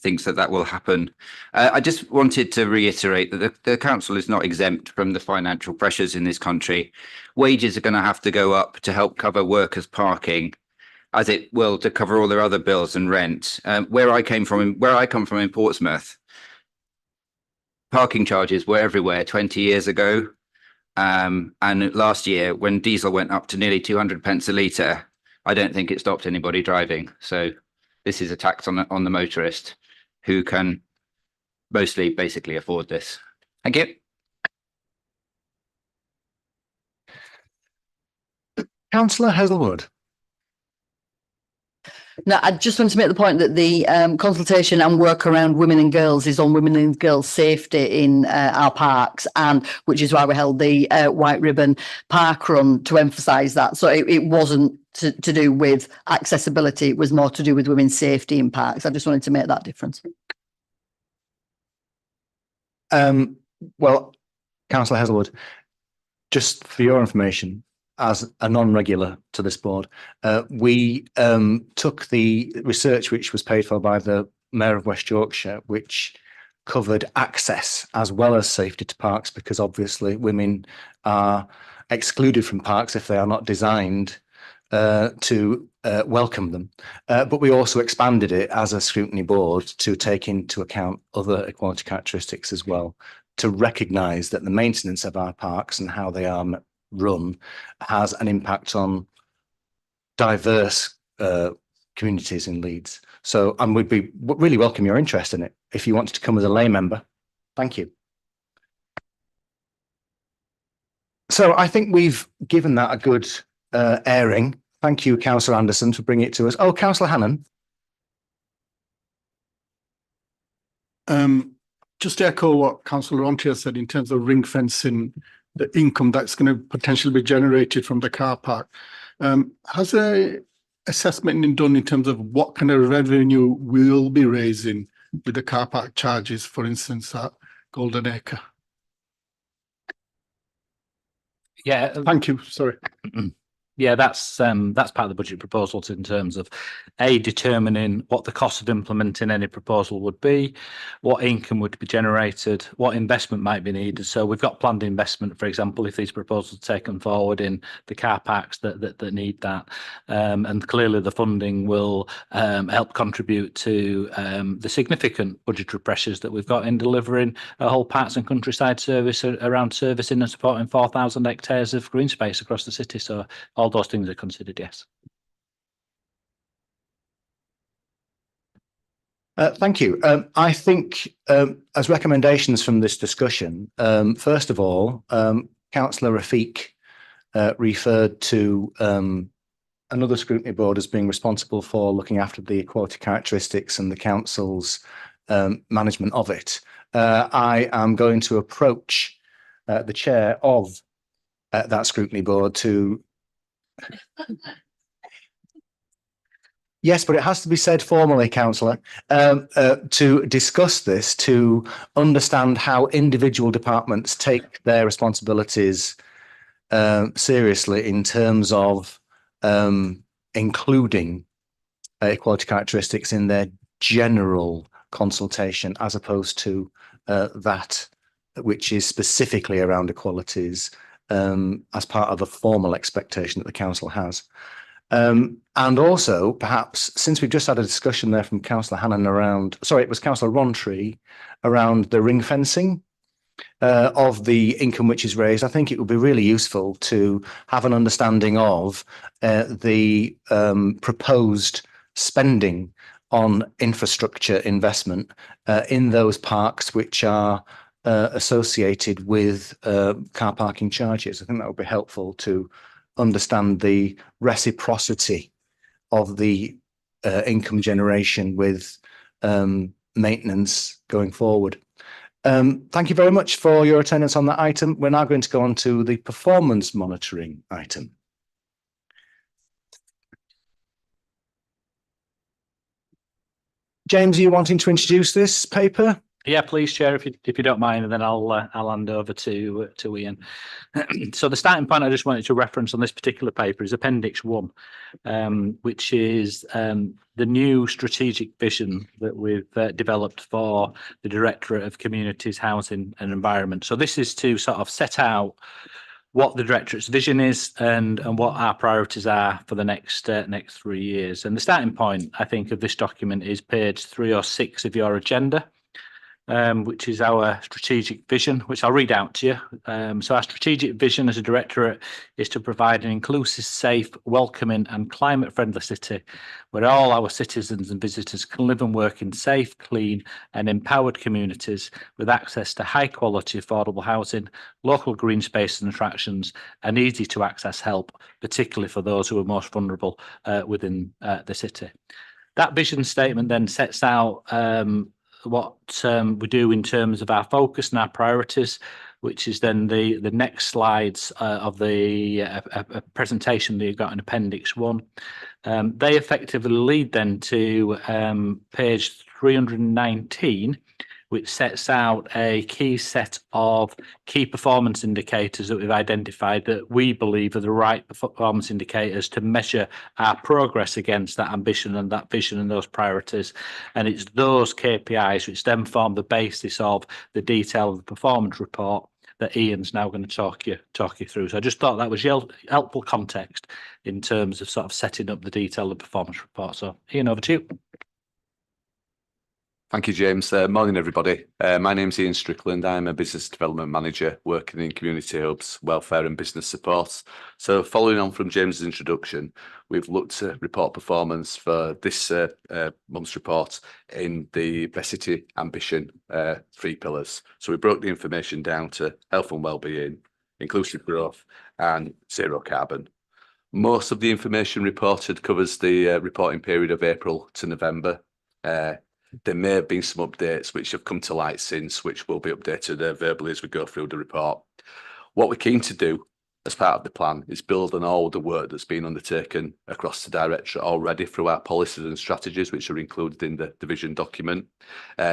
thinks that will happen. I just wanted to reiterate that the council is not exempt from the financial pressures in this country. Wages are going to have to go up to help cover workers' parking, as it will to cover all their other bills and rent. Where I come from in Portsmouth, parking charges were everywhere 20 years ago. And last year, when diesel went up to nearly 200 pence a litre, I don't think it stopped anybody driving. So this is a tax on the motorist who can mostly basically afford this. Thank you. Councillor Hazelwood. No, I just want to make the point that the consultation and work around women and girls is on women and girls' safety in our parks, and which is why we held the White Ribbon Park Run to emphasise that. So it wasn't to do with accessibility, it was more to do with women's safety in parks. I just wanted to make that difference. Well, Councillor Hazelwood, just for your information, as a non-regular to this board, we took the research which was paid for by the Mayor of West Yorkshire, which covered access as well as safety to parks, because obviously women are excluded from parks if they are not designed to welcome them. But we also expanded it as a scrutiny board to take into account other equality characteristics as well, to recognise that the maintenance of our parks and how they are run has an impact on diverse communities in Leeds. So, and we'd be really welcome your interest in it if you wanted to come as a lay member. Thank you. So I think we've given that a good airing. Thank you, Councillor Anderson, for bringing it to us. Oh, Councillor Hannan. Just to echo what Councillor Rontier said in terms of ring fencing, the income that's going to potentially be generated from the car park. Has a assessment been done in terms of what kind of revenue we'll be raising with the car park charges, for instance, at Golden Acre? Yeah. Thank you. Sorry. Yeah, that's part of the budget proposals in terms of determining what the cost of implementing any proposal would be, what income would be generated, what investment might be needed. So we've got planned investment, for example, if these proposals are taken forward in the car parks that need that, and clearly the funding will help contribute to the significant budgetary pressures that we've got in delivering a whole parks and countryside service around servicing and supporting 4,000 hectares of green space across the city. So all those things are considered, yes. Thank you. I think as recommendations from this discussion, first of all, Councillor Rafiq referred to another scrutiny board as being responsible for looking after the equality characteristics and the council's management of it. I am going to approach the chair of that scrutiny board to yes, but it has to be said formally, councillor, to discuss this, to understand how individual departments take their responsibilities seriously in terms of including equality characteristics in their general consultation, as opposed to that which is specifically around equalities as part of a formal expectation that the council has. And also, perhaps, since we've just had a discussion there from Councillor Hannan around, sorry, it was Councillor Rontry, around the ring fencing of the income which is raised, I think it would be really useful to have an understanding of the proposed spending on infrastructure investment in those parks which are associated with car parking charges. I think that would be helpful to understand the reciprocity of the income generation with maintenance going forward. Thank you very much for your attendance on that item. We're now going to go on to the performance monitoring item. James, are you wanting to introduce this paper? Yeah, please, Chair, if you don't mind, and then I'll hand over to Ian. So the starting point I just wanted to reference on this particular paper is Appendix 1, which is the new strategic vision that we've developed for the Directorate of Communities, Housing and Environment. So this is to sort of set out what the Directorate's vision is and what our priorities are for the next 3 years. And the starting point, I think, of this document is page 306 of your agenda. Which is our strategic vision, which I'll read out to you. So our strategic vision as a directorate is to provide an inclusive, safe, welcoming and climate-friendly city where all our citizens and visitors can live and work in safe, clean and empowered communities with access to high-quality, affordable housing, local green spaces and attractions and easy-to-access help, particularly for those who are most vulnerable within the city. That vision statement then sets out what we do in terms of our focus and our priorities, which is then the next slides of the presentation that you've got in Appendix 1. They effectively lead then to page 319, which sets out a key set of key performance indicators that we've identified that we believe are the right performance indicators to measure our progress against that ambition and that vision and those priorities. And it's those KPIs which then form the basis of the detail of the performance report that Ian's now going to talk you through. So I just thought that was helpful context in terms of sort of setting up the detail of the performance report. So Ian, over to you. Thank you, James. Morning, everybody. My name's Ian Strickland. I'm a business development manager working in community hubs, welfare and business support. So following on from James's introduction, we've looked to report performance for this month's report in the Best City Ambition 3 pillars. So we broke the information down to health and wellbeing, inclusive growth and zero carbon. Most of the information reported covers the reporting period of April to November. There may have been some updates which have come to light since, which will be updated verbally as we go through the report. What we're keen to do as part of the plan is build on all the work that's been undertaken across the Directorate already through our policies and strategies, which are included in the division document.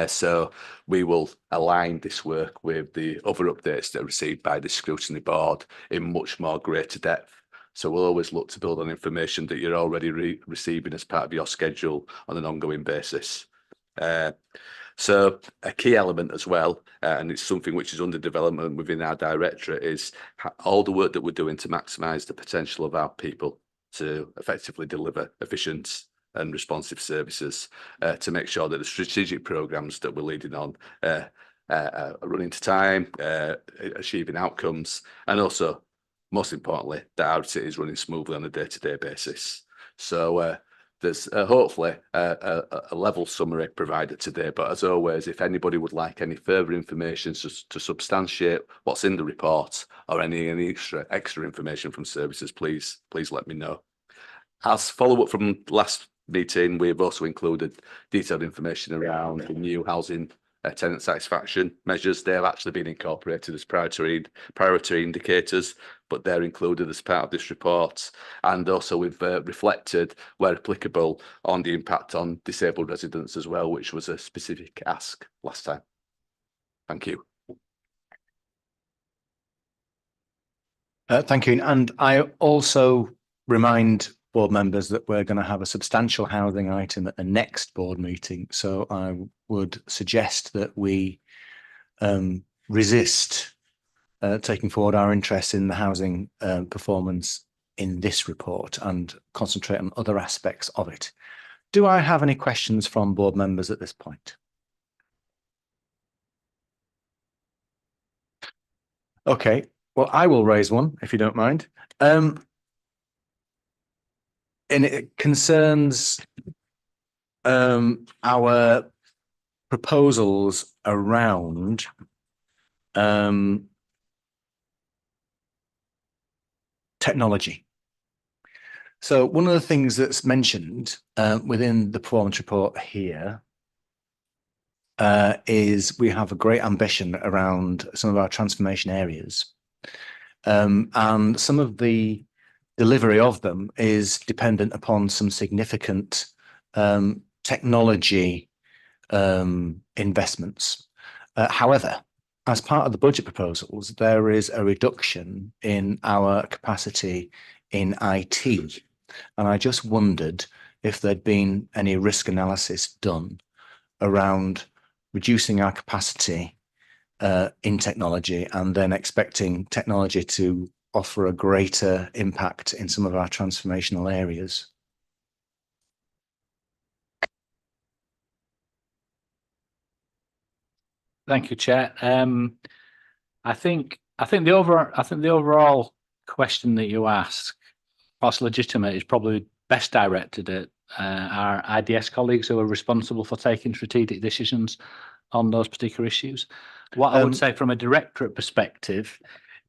So we will align this work with the other updates that are received by the Scrutiny Board in much more greater depth. So we'll always look to build on information that you're already receiving as part of your schedule on an ongoing basis. So a key element as well, and it's something which is under development within our directorate, is all the work that we're doing to maximise the potential of our people to effectively deliver efficient and responsive services, to make sure that the strategic programmes that we're leading on are running to time, achieving outcomes, and also, most importantly, that our city is running smoothly on a day-to-day basis. So there's hopefully a level summary provided today, but as always, if anybody would like any further information to substantiate what's in the report or any extra information from services, please let me know. As follow-up from last meeting, we've also included detailed information around the new housing tenant satisfaction measures. They have actually been incorporated as priority indicators, but they're included as part of this report. And also we've reflected, where applicable, on the impact on disabled residents as well, which was a specific ask last time. Thank you. Thank you. And I also remind board members that we're going to have a substantial housing item at the next board meeting. So I would suggest that we resist taking forward our interest in the housing performance in this report and concentrate on other aspects of it. Do I have any questions from board members at this point? Okay, well, I will raise one if you don't mind. And it concerns our proposals around technology. So one of the things that's mentioned within the performance report here is we have a great ambition around some of our transformation areas. And some of the delivery of them is dependent upon some significant technology investments. However, as part of the budget proposals, there is a reduction in our capacity in IT. And I just wondered if there'd been any risk analysis done around reducing our capacity in technology and then expecting technology to offer a greater impact in some of our transformational areas. Thank you, Chair. I think the overall question that you ask, whilst legitimate, is probably best directed at our IDS colleagues who are responsible for taking strategic decisions on those particular issues. What I would say from a directorate perspective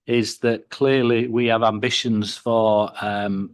is that clearly we have ambitions for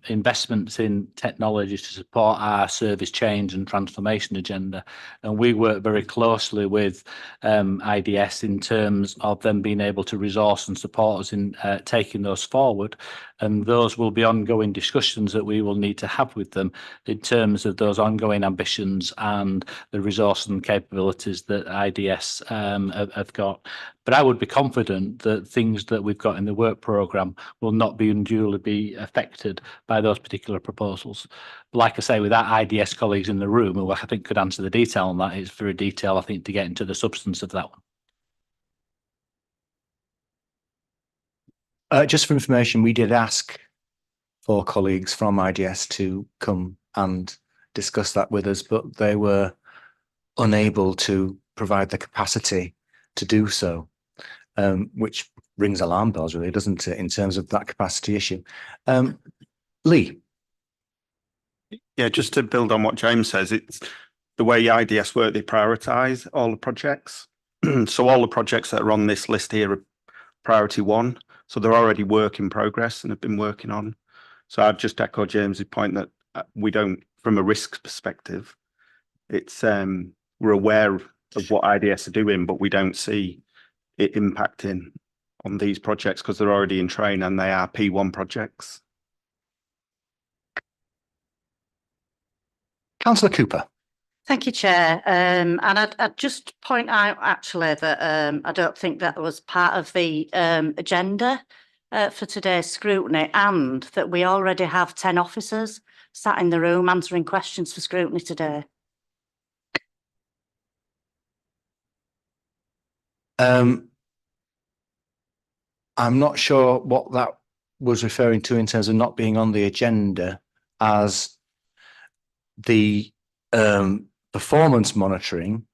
investments in technology to support our service change and transformation agenda. And we work very closely with IDS in terms of them being able to resource and support us in taking those forward. And those will be ongoing discussions that we will need to have with them in terms of those ongoing ambitions and the resource and capabilities that IDS have got. But I would be confident that things that we've got in the work programme will not be unduly be affected by those particular proposals. But like I say, with our IDS colleagues in the room, who I think could answer the detail on that, it's very detailed, I think, to get into the substance of that one. Just for information, we did ask for colleagues from IDS to come and discuss that with us, but they were unable to provide the capacity to do so. Which rings alarm bells, really, doesn't it, in terms of that capacity issue? Lee. Yeah, just to build on what James says, it's the way IDS work, they prioritise all the projects. So all the projects that are on this list here are priority one. So they're already work in progress and have been working on. So I'd just echo James's point that we don't, from a risk perspective, it's we're aware of what IDS are doing, but we don't see it impacting on these projects because they're already in train and they are P1 projects. Councillor Cooper. Thank you, Chair. And I'd just point out actually that I don't think that was part of the agenda for today's scrutiny, and that we already have 10 officers sat in the room answering questions for scrutiny today. I'm not sure what that was referring to in terms of not being on the agenda, as the performance monitoring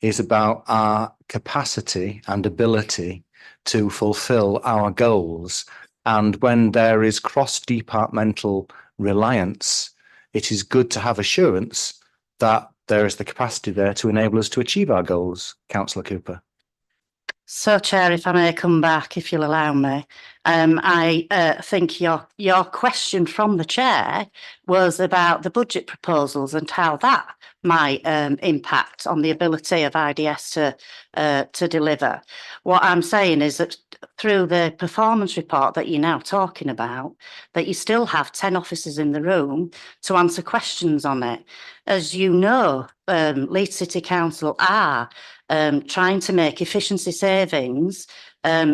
is about our capacity and ability to fulfill our goals. And when there is cross-departmental reliance, it is good to have assurance that there is the capacity there to enable us to achieve our goals. Councillor Cooper. So, Chair, if I may come back, if you'll allow me, I think your question from the Chair was about the budget proposals and how that might impact on the ability of IDS to deliver. What I'm saying is that through the performance report that you're now talking about, that you still have 10 officers in the room to answer questions on it. As you know, Leeds City Council are trying to make efficiency savings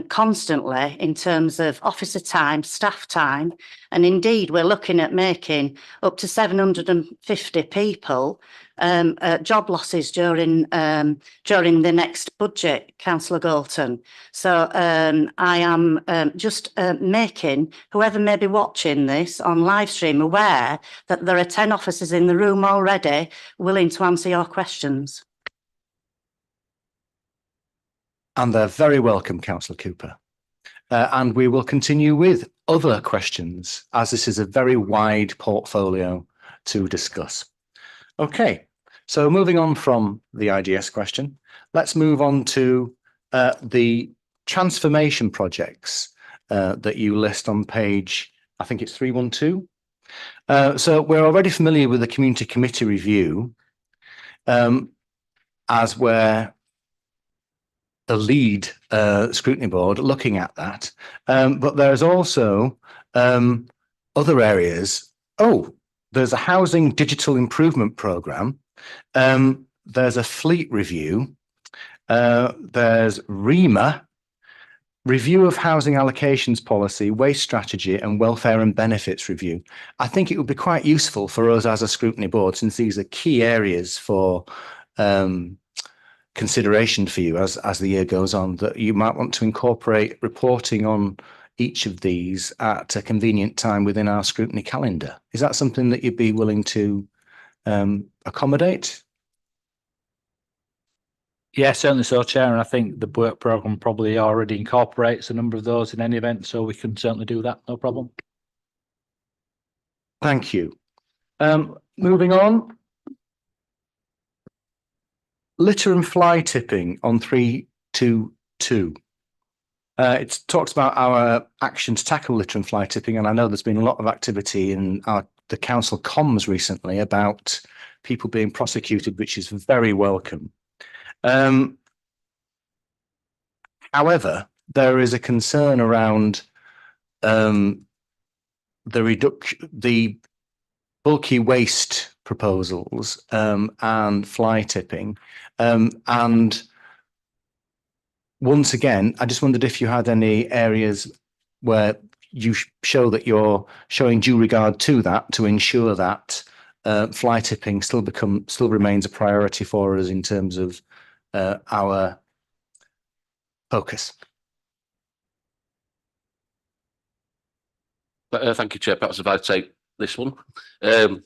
constantly in terms of officer time, staff time, and indeed we're looking at making up to 750 people job losses during the next budget, Councillor Galton. So I am just making whoever may be watching this on live stream aware that there are 10 officers in the room already willing to answer your questions. And they're very welcome, Councillor Cooper. And we will continue with other questions, as this is a very wide portfolio to discuss. Okay, so moving on from the IDS question, let's move on to the transformation projects that you list on page, I think it's 312. So we're already familiar with the community committee review, as we're the lead scrutiny board looking at that. But there's also other areas. Oh, there's a housing digital improvement programme. There's a fleet review. There's REMA, Review of Housing Allocations Policy, Waste Strategy and Welfare and Benefits Review. I think it would be quite useful for us as a scrutiny board, since these are key areas for consideration for you as the year goes on, that you might want to incorporate reporting on each of these at a convenient time within our scrutiny calendar. Is that something that you'd be willing to accommodate? Yeah, certainly so, Chair, and I think the work programme probably already incorporates a number of those in any event, so we can certainly do that, no problem. Thank you. Moving on. Litter and fly tipping on 322. It talks about our action to tackle litter and fly tipping, and I know there's been a lot of activity in the council comms recently about people being prosecuted, which is very welcome. However, there is a concern around the bulky waste proposals and fly tipping. And once again, I just wondered if you had any areas where you show that you're showing due regard to that, to ensure that fly tipping still remains a priority for us in terms of our focus. Thank you, Chair. Perhaps if I take this one. Yeah,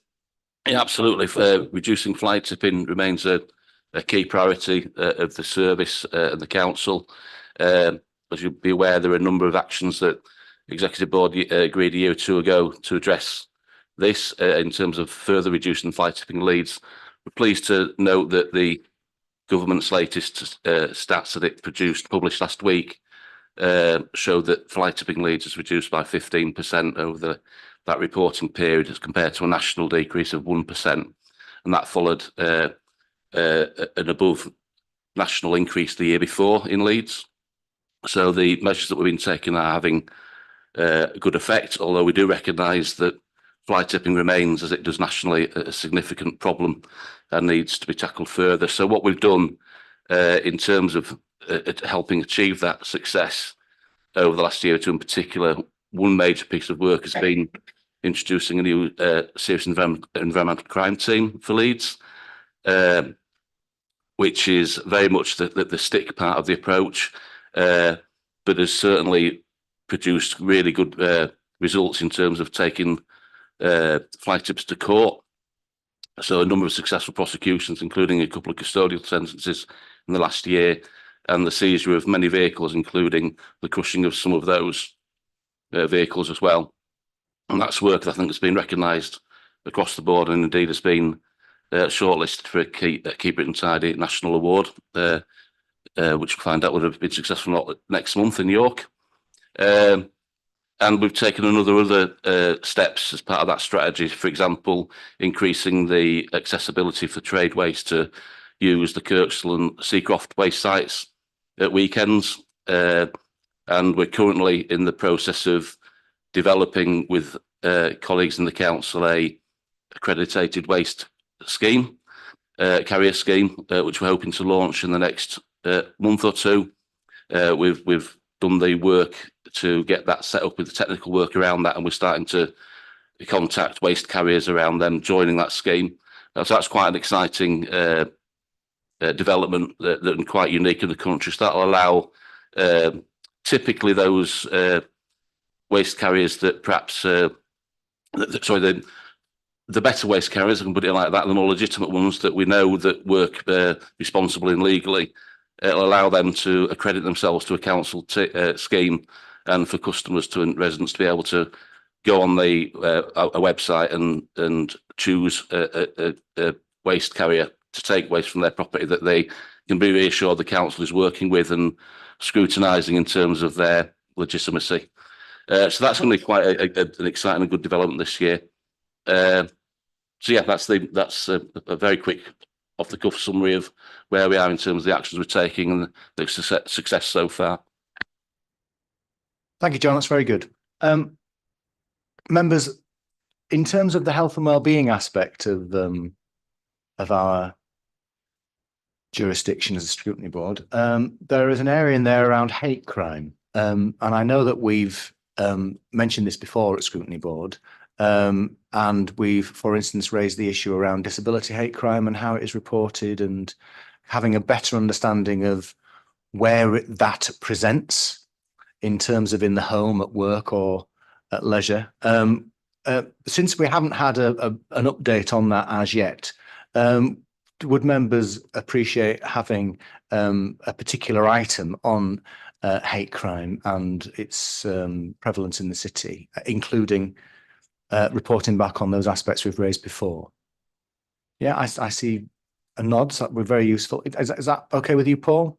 absolutely. Reducing fly tipping remains a key priority of the service and the council. As you'll be aware, there are a number of actions that Executive Board agreed a year or two ago to address this in terms of further reducing fly tipping leads. We're pleased to note that the government's latest stats that it published last week showed that fly tipping leads has reduced by 15% over that reporting period as compared to a national decrease of 1%. And that followed an above national increase the year before in Leeds. So the measures that we've been taking are having a good effect, although we do recognise that fly tipping remains, as it does nationally, a significant problem and needs to be tackled further. So what we've done in terms of helping achieve that success over the last year or two in particular, one major piece of work has been introducing a new serious environmental crime team for Leeds, which is very much the stick part of the approach, but has certainly produced really good results in terms of taking fly tips to court. So a number of successful prosecutions, including a couple of custodial sentences in the last year, and the seizure of many vehicles, including the crushing of some of those vehicles as well. And that's work that I think has been recognised across the board, and indeed has been shortlisted for a Keep Britain Tidy National Award, which we'll find out would have been successful next month in York. And we've taken other steps as part of that strategy, for example, increasing the accessibility for trade waste to use the Kirkstall and Seacroft waste sites at weekends. And we're currently in the process of developing with colleagues in the council a accredited waste scheme, carrier scheme, which we're hoping to launch in the next month or two. We've done the work to get that set up with the technical work around that, and we're starting to contact waste carriers around them joining that scheme. So that's quite an exciting development that quite unique in the country. So that'll allow typically those waste carriers that perhaps the better waste carriers, I can put it like that, the more legitimate ones that we know that work responsibly and legally. It'll allow them to accredit themselves to a council scheme, and for customers and residents to be able to go on a website and choose a waste carrier to take waste from their property that they can be reassured the council is working with and scrutinising in terms of their legitimacy. So that's going to be quite an exciting and good development this year. So yeah, that's a very quick off-the-cuff summary of where we are in terms of the actions we're taking and the success so far. Thank you, John. That's very good. Members, in terms of the health and well-being aspect of our jurisdiction as a scrutiny board. There is an area in there around hate crime. And I know that we've mentioned this before at scrutiny board. And we've, for instance, raised the issue around disability hate crime and how it is reported, and having a better understanding of where that presents in terms of in the home, at work, or at leisure. Since we haven't had an update on that as yet, would members appreciate having a particular item on hate crime and its prevalence in the city, including reporting back on those aspects we've raised before? Yeah, I see a nod. So that would be very useful. Is that okay with you, Paul?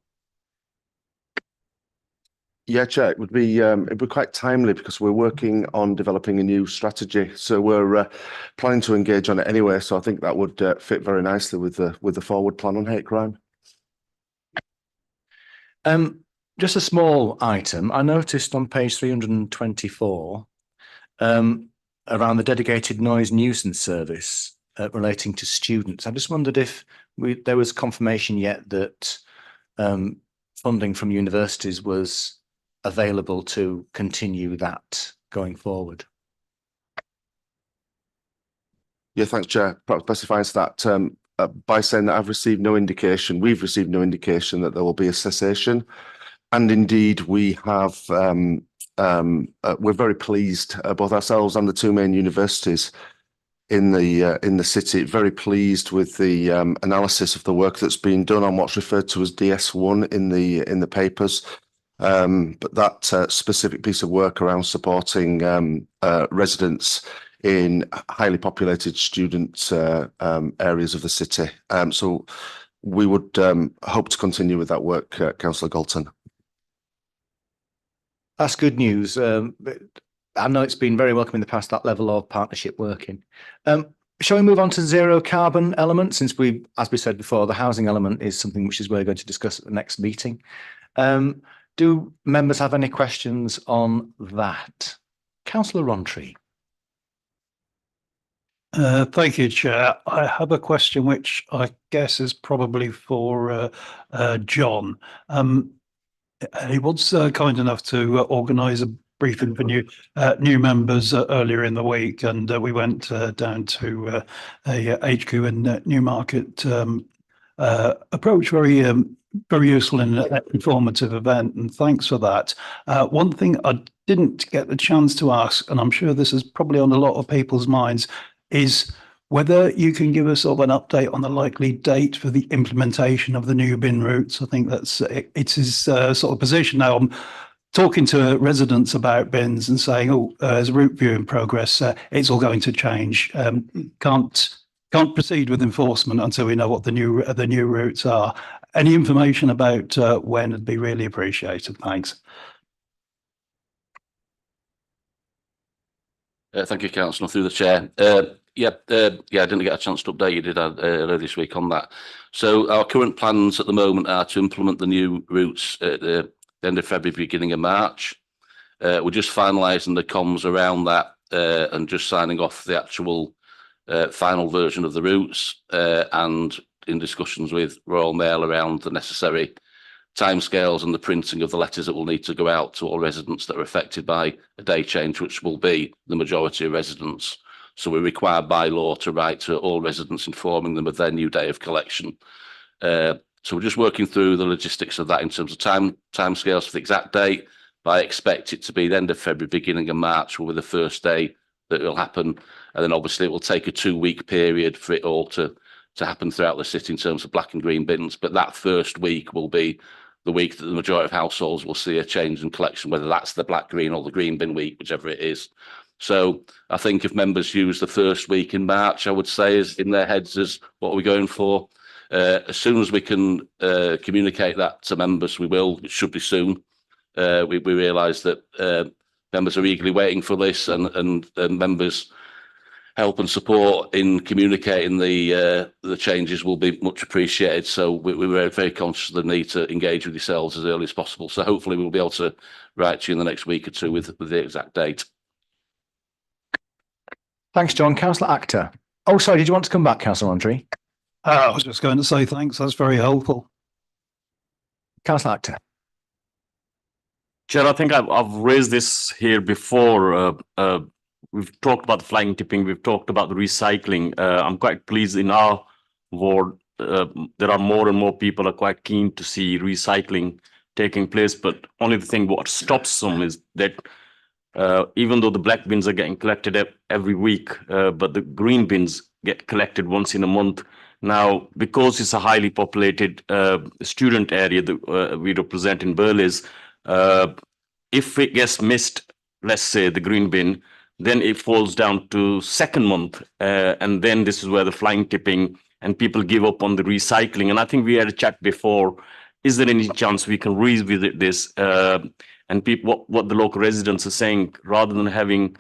Yeah, Chair, it'd be quite timely because we're working on developing a new strategy. So we're planning to engage on it anyway. So I think that would fit very nicely with the forward plan on hate crime. Just a small item. I noticed on page 324 around the dedicated noise nuisance service relating to students. I just wondered if there was confirmation yet that funding from universities was available to continue that going forward. Yeah, thanks, Chair. Perhaps specifies that by saying that we've received no indication that there will be a cessation. And indeed, we have, we're very pleased, both ourselves and the two main universities in the city, very pleased with the analysis of the work that's been done on what's referred to as DS1 in the papers. But that specific piece of work around supporting residents in highly populated student areas of the city. So we would hope to continue with that work, Councillor Galton. That's good news. I know it's been very welcome in the past, that level of partnership working. Shall we move on to zero carbon element? Since as we said before, the housing element is something which we're going to discuss at the next meeting. Do members have any questions on that? Councillor Rontry. Thank you, Chair. I have a question which I guess is probably for John. He was kind enough to organise a briefing for new members earlier in the week, and we went down to a HQ in Newmarket. Approach very useful and informative event, and thanks for that. One thing I didn't get the chance to ask, and I'm sure this is probably on a lot of people's minds, is whether you can give us sort of an update on the likely date for the implementation of the new bin routes. I think it's his sort of position now. I'm talking to residents about bins and saying, oh, there's a route view in progress. It's all going to change. Can't proceed with enforcement until we know what the new routes are. Any information about when would be really appreciated. Thanks. Thank you, Councillor, through the chair. I didn't get a chance to update you, did I, earlier this week on that. So our current plans at the moment are to implement the new routes at the end of February, beginning of March. We're just finalising the comms around that and just signing off the actual final version of the routes and in discussions with Royal Mail around the necessary timescales and the printing of the letters that will need to go out to all residents that are affected by a day change, which will be the majority of residents. So we're required by law to write to all residents informing them of their new day of collection. So we're just working through the logistics of that in terms of timescales for the exact date. But I expect it to be the end of February, beginning of March will be the first day that it will happen. And then obviously it will take a 2-week period for it all to happen throughout the city in terms of black and green bins. But that first week will be the week that the majority of households will see a change in collection, whether that's the black, green or the green bin week, whichever it is. So I think if members use the first week in March, I would say is in their heads is what we're going for. As soon as we can communicate that to members, we will. It should be soon. We realise that members are eagerly waiting for this, and members' help and support in communicating the changes will be much appreciated. So we're very conscious of the need to engage with yourselves as early as possible. So hopefully we'll be able to write to you in the next week or two with the exact date. Thanks, John. Councillor Actor. Oh, sorry, did you want to come back, Councillor Rontry? I was just going to say thanks. That's very helpful. Councillor Actor. Chair, I think I've raised this here before. We've talked about the flying tipping. We've talked about the recycling. I'm quite pleased in our ward. There are more and more people are quite keen to see recycling taking place. But only the thing what stops them is that even though the black bins are getting collected every week, but the green bins get collected once in a month. Now, because it's a highly populated student area that we represent in Burleys, if it gets missed, let's say the green bin, then it falls down to second month. And then this is where the flying tipping and people give up on the recycling. And I think we had a chat before, is there any chance we can revisit this? And people, what the local residents are saying, rather than having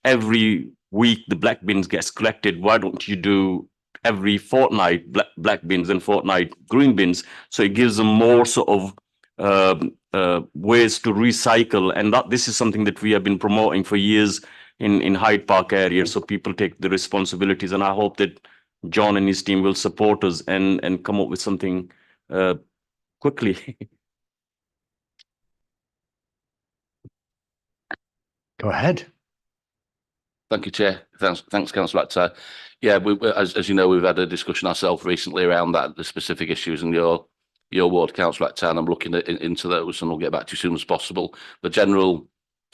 every week the black bins gets collected, why don't you do every fortnight black bins and fortnight green bins? So it gives them more sort of ways to recycle. And this is something that we have been promoting for years in Hyde Park area. So people take the responsibilities, and I hope that John and his team will support us and come up with something quickly. Go ahead. Thank you, Chair. Thanks, Councillor Actor. Yeah, as you know, we've had a discussion ourselves recently around the specific issues in your ward, Councillor Actor, and I'm looking into those, and we'll get back to you as soon as possible. The general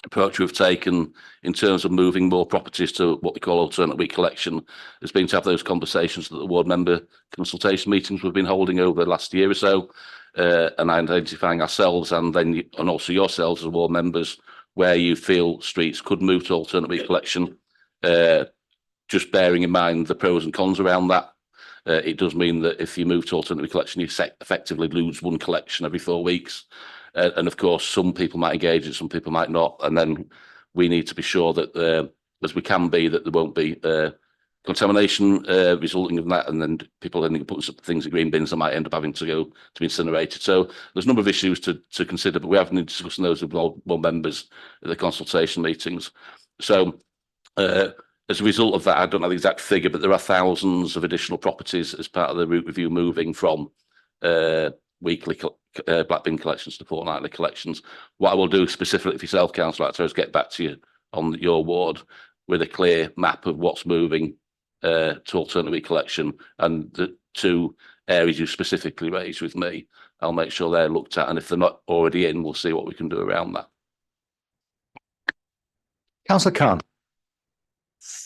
approach we've taken in terms of moving more properties to what we call alternate week collection has been to have those conversations at the ward member consultation meetings we've been holding over the last year or so, and identifying ourselves and also yourselves as ward members where you feel streets could move to alternate week collection. Just bearing in mind the pros and cons around that. It does mean that if you move to alternate week collection, you effectively lose one collection every 4 weeks. And of course, some people might engage it, some people might not. And then we need to be sure that, as we can be, that there won't be contamination resulting from that. And then people ending up putting things in green bins that might end up having to go to be incinerated. So there's a number of issues to consider, but we haven't been discussing those with all members at the consultation meetings. So as a result of that, I don't know the exact figure, but there are thousands of additional properties as part of the route review moving from weekly black bin collections to fortnightly collections. What I will do specifically for yourself, Councillor Actor, is get back to you on your ward with a clear map of what's moving to alternate week collection, and the 2 areas you specifically raised with me, I'll make sure they're looked at, and if they're not already in, we'll see what we can do around that. Councillor Khan.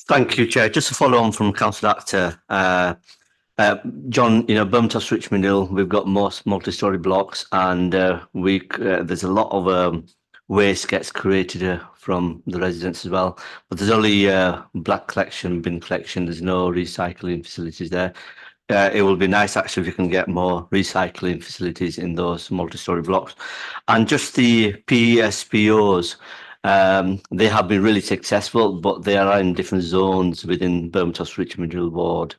Thank you, Chair. Just to follow on from Councillor Actor, John, Birmingham, Richmond Hill, we've got most multi-storey blocks, and there's a lot of waste gets created from the residents as well. But there's only black collection, bin collection. There's no recycling facilities there. It will be nice actually if you can get more recycling facilities in those multi-storey blocks. And just the PSPOs. They have been really successful, but they are in different zones within Birmingham Richmond Hill ward.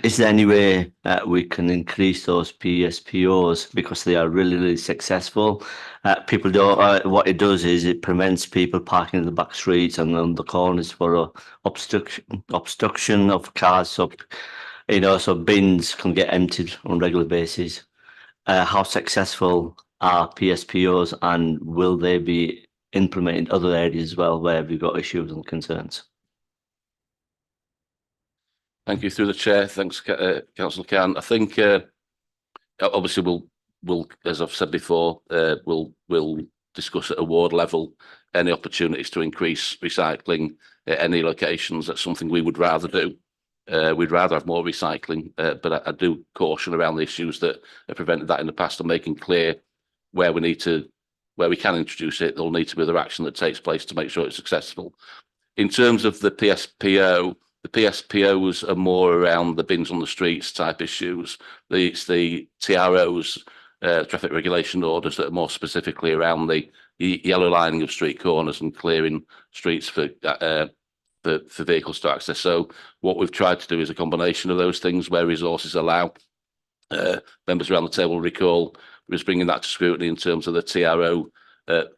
Is there any way we can increase those PSPOs, because they are really, really successful? People don't. What it does is it prevents people parking in the back streets and on the corners for obstruction of cars. So, so bins can get emptied on a regular basis. How successful are PSPOs, and will they be implemented in other areas as well where we've got issues and concerns? Thank you. Through the Chair. Thanks, Councillor Khan. I think obviously we'll, as I've said before, we'll discuss at a ward level any opportunities to increase recycling at any locations. That's something we would rather do. We'd rather have more recycling, but I do caution around the issues that have prevented that in the past, and making clear where we can introduce it. There'll need to be other action that takes place to make sure it's successful. In terms of the PSPO, the PSPOs are more around the bins on the streets type issues. It's the TROs, traffic regulation orders, that are more specifically around the yellow lining of street corners and clearing streets for vehicles to access. So what we've tried to do is a combination of those things where resources allow. Members around the table recall was bringing that to scrutiny in terms of the TRO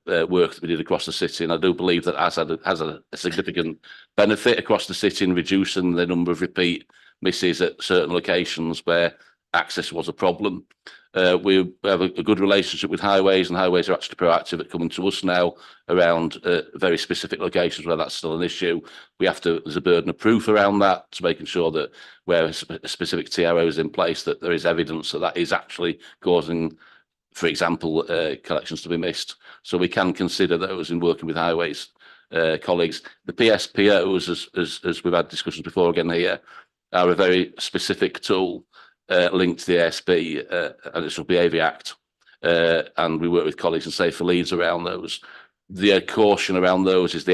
work that we did across the city, and I do believe that has a significant benefit across the city in reducing the number of repeat misses at certain locations where access was a problem. We have a good relationship with highways, and highways are actually proactive at coming to us now around very specific locations where that's still an issue. There's a burden of proof around that, to making sure that where a specific TRO is in place, that there is evidence that that is actually causing, for example, collections to be missed. So we can consider those in working with highways colleagues. The PSPOs, as we've had discussions before again here, are a very specific tool linked to the ASB, and it's the Behaviour Act. And we work with colleagues in Safe for Leeds around those. The caution around those is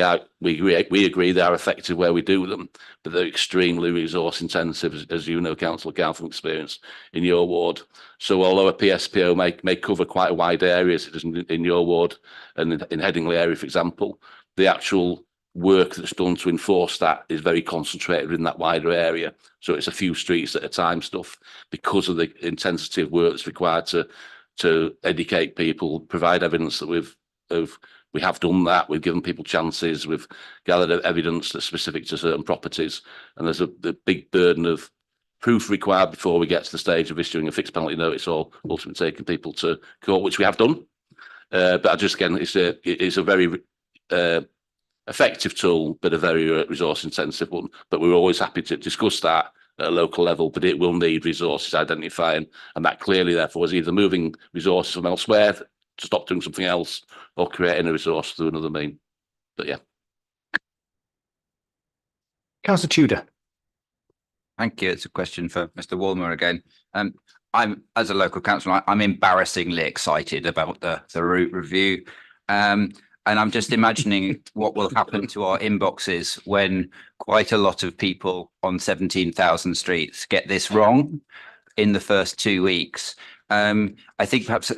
we agree they are effective where we do them, but they're extremely resource intensive, as you know, Councillor Gow, from experience in your ward. So although a PSPO may cover quite a wide area, as it is in your ward and in Headingley area, for example, the actual work that's done to enforce that is very concentrated in that wider area. So it's a few streets at a time stuff, because of the intensity of work that's required to educate people, provide evidence that we have done that. We've given people chances. We've gathered evidence that's specific to certain properties, and there's the big burden of proof required before we get to the stage of issuing a fixed penalty notice or ultimately taking people to court, which we have done. But it's a very effective tool, but a very resource intensive one. But we're always happy to discuss that at a local level, but it will need resources identifying, and that clearly therefore is either moving resources from elsewhere to stop doing something else, or creating a resource through another mean. But yeah. Councillor Tudor. Thank you. It's a question for Mr. Walmer again. I'm, as a local councillor, I'm embarrassingly excited about the route review. And I'm just imagining what will happen to our inboxes when quite a lot of people on 17,000 streets get this wrong in the first 2 weeks. I think perhaps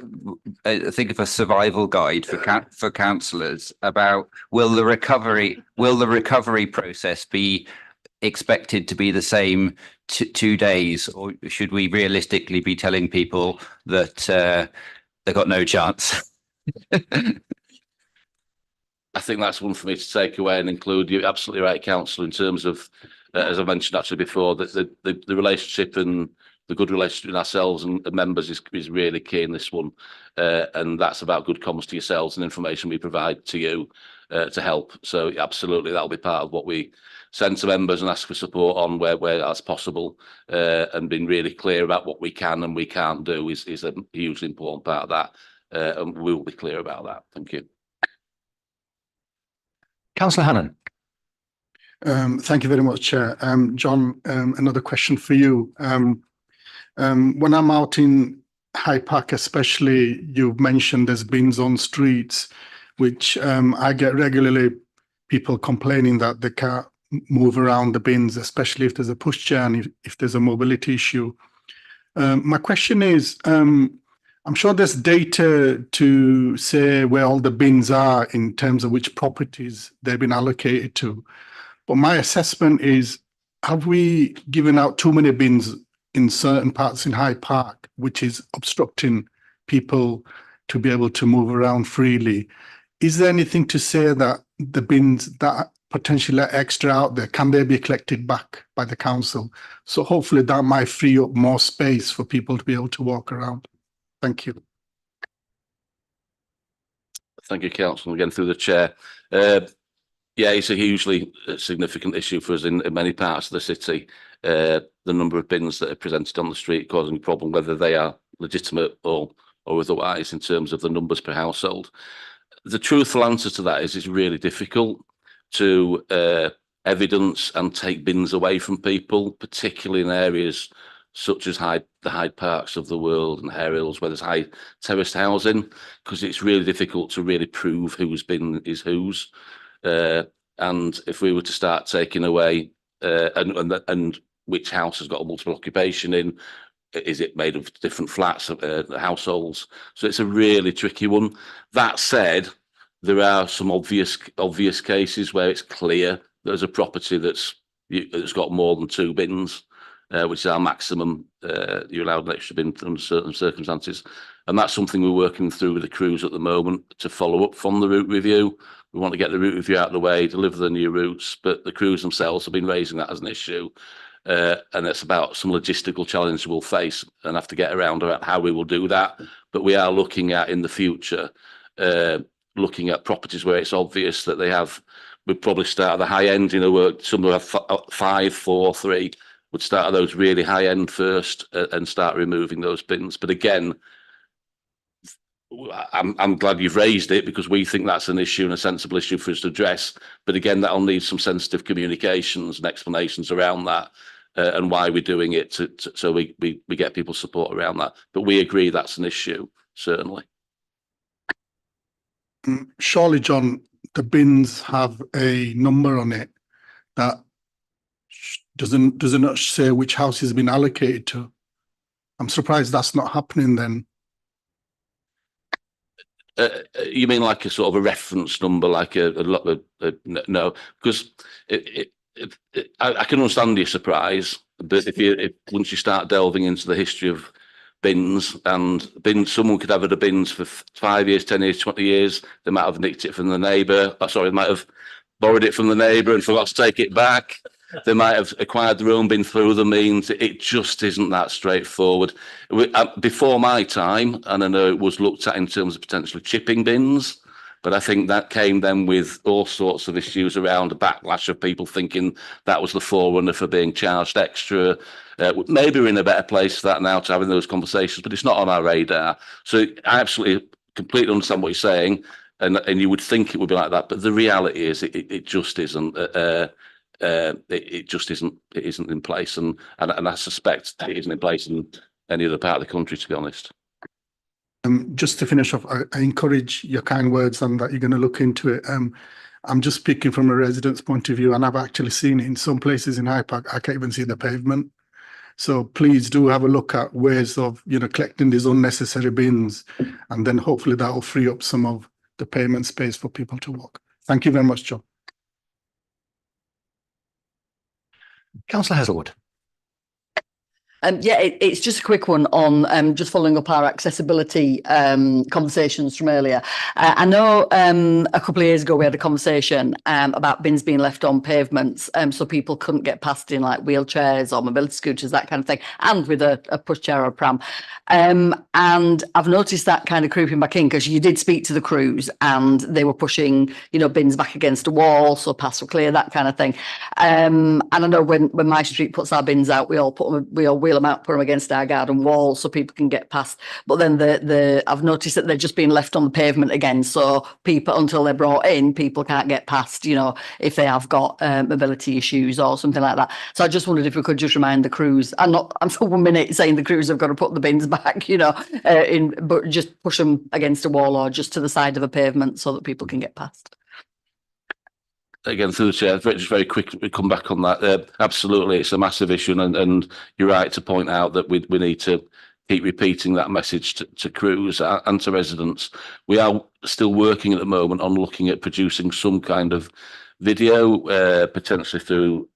think of a survival guide for councillors about will the recovery process be expected to be the same 2 days, or should we realistically be telling people that they've got no chance? I think that's one for me to take away and include. You're absolutely right, Councillor, in terms of, as I mentioned actually before, that the relationship and the good relationship with ourselves and members is really key in this one. And that's about good comms to yourselves and information we provide to you to help. So absolutely, that'll be part of what we send to members and ask for support on where that's possible. And being really clear about what we can and we can't do is a hugely important part of that. And we will be clear about that. Thank you. Councillor Hannan. Thank you very much, Chair. John, another question for you. When I'm out in Hyde Park, especially, you've mentioned there's bins on streets, which I get regularly people complaining that they can't move around the bins, especially if there's a pushchair and if there's a mobility issue. My question is, I'm sure there's data to say where all the bins are in terms of which properties they've been allocated to. But my assessment is, have we given out too many bins in certain parts in Hyde Park, which is obstructing people to be able to move around freely? Is there anything to say that the bins that potentially are extra out there, can they be collected back by the council? So hopefully that might free up more space for people to be able to walk around. Thank you. Thank you, Councillor, again through the chair. Yeah, it's a hugely significant issue for us in many parts of the city. The number of bins that are presented on the street causing a problem, whether they are legitimate or otherwise, in terms of the numbers per household. The truthful answer to that is it's really difficult to evidence and take bins away from people, particularly in areas such as the Hyde Parks of the world and Hare Hills, where there's high terraced housing, because it's really difficult to really prove whose bin is whose. And if we were to start taking away and which house has got a multiple occupation in, is it made of different flats, households? So it's a really tricky one. That said, there are some obvious cases where it's clear there's a property that's got more than 2 bins, which is our maximum. You're allowed an extra bin under certain circumstances. And that's something we're working through with the crews at the moment to follow up from the route review. We want to get the route review out of the way, deliver the new routes, but the crews themselves have been raising that as an issue. And it's about some logistical challenges we'll face and have to get around about how we will do that. But we are looking at in the future, looking at properties where it's obvious that they have. We'd probably start at the high end, where some will have 5, 4, 3. Would start at those really high end first and start removing those bins. But again, I'm glad you've raised it because we think that's an issue and a sensible issue for us to address. But again, that'll need some sensitive communications and explanations around that and why we're doing it so we get people's support around that. But we agree that's an issue, certainly. Surely, John, the bins have a number on it that does it not say which house has been allocated to? I'm surprised that's not happening then. You mean like a sort of a reference number, like a lot of no? Because I can understand your surprise, but once you start delving into the history of bins, someone could have had a bins for 5 years, 10 years, 20 years. They might have nicked it from the neighbour. Sorry, they might have borrowed it from the neighbour and forgot to take it back. They might have acquired their own bin through the means. It just isn't that straightforward. Before my time, and I know it was looked at in terms of potentially chipping bins, but I think that came then with all sorts of issues around a backlash of people thinking that was the forerunner for being charged extra. Maybe we're in a better place for that now to having those conversations, but it's not on our radar. So I absolutely, completely understand what you're saying, and you would think it would be like that, but the reality is it just isn't. It just isn't. It isn't in place, and I suspect it isn't in place in any other part of the country, to be honest. Just to finish off, I encourage your kind words and that you're going to look into it. I'm just speaking from a resident's point of view, and I've actually seen it in some places in Hyde Park. I can't even see the pavement. So please do have a look at ways of collecting these unnecessary bins, and then hopefully that will free up some of the pavement space for people to walk. Thank you very much, John. Councillor Hazelwood. Yeah, it's just a quick one on just following up our accessibility conversations from earlier. I know a couple of years ago we had a conversation about bins being left on pavements so people couldn't get past in like wheelchairs or mobility scooters, that kind of thing, and with a pushchair or a pram. And I've noticed that kind of creeping back in because you did speak to the crews and they were pushing, bins back against a wall, so pass were clear, that kind of thing. And I know when my street puts our bins out, we all wheel them out, put them against our garden wall so people can get past. But then I've noticed that they're just being left on the pavement again. So people, until they're brought in, people can't get past, if they have got mobility issues or something like that. So I just wondered if we could just remind the crews. I'm for 1 minute saying the crews have got to put the bins back, but just push them against a wall or just to the side of a pavement so that people can get past. Again, through the chair, just very quickly come back on that. Absolutely, it's a massive issue, and you're right to point out that we need to keep repeating that message to crews and to residents. We are still working at the moment on looking at producing some kind of video, potentially through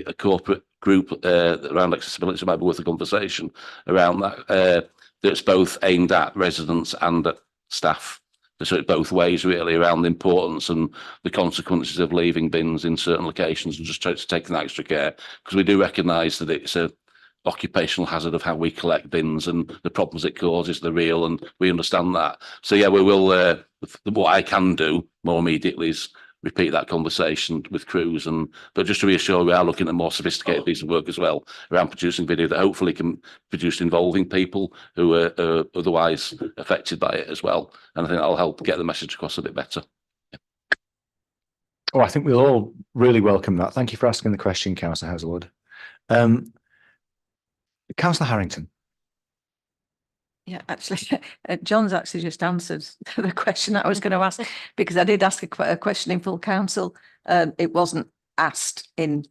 a corporate group around accessibility. So it might be worth a conversation around that. That's both aimed at residents and at staff. So it's both ways really around the importance and the consequences of leaving bins in certain locations and just taking that extra care, because we do recognise that it's a occupational hazard of how we collect bins and the problems it causes, they're real, and we understand that. So yeah, we will, what I can do more immediately is repeat that conversation with crews, but just to reassure, we are looking at a more sophisticated piece of work as well around producing video that hopefully can produce involving people who are otherwise affected by it as well, and I think that'll help get the message across a bit better. Oh, I think we'll all really welcome that. Thank you for asking the question, Councillor Hazelwood. Councillor Harrington. Yeah, actually, John's actually just answered the question I was going to ask, because I did ask a question in full council. It wasn't asked in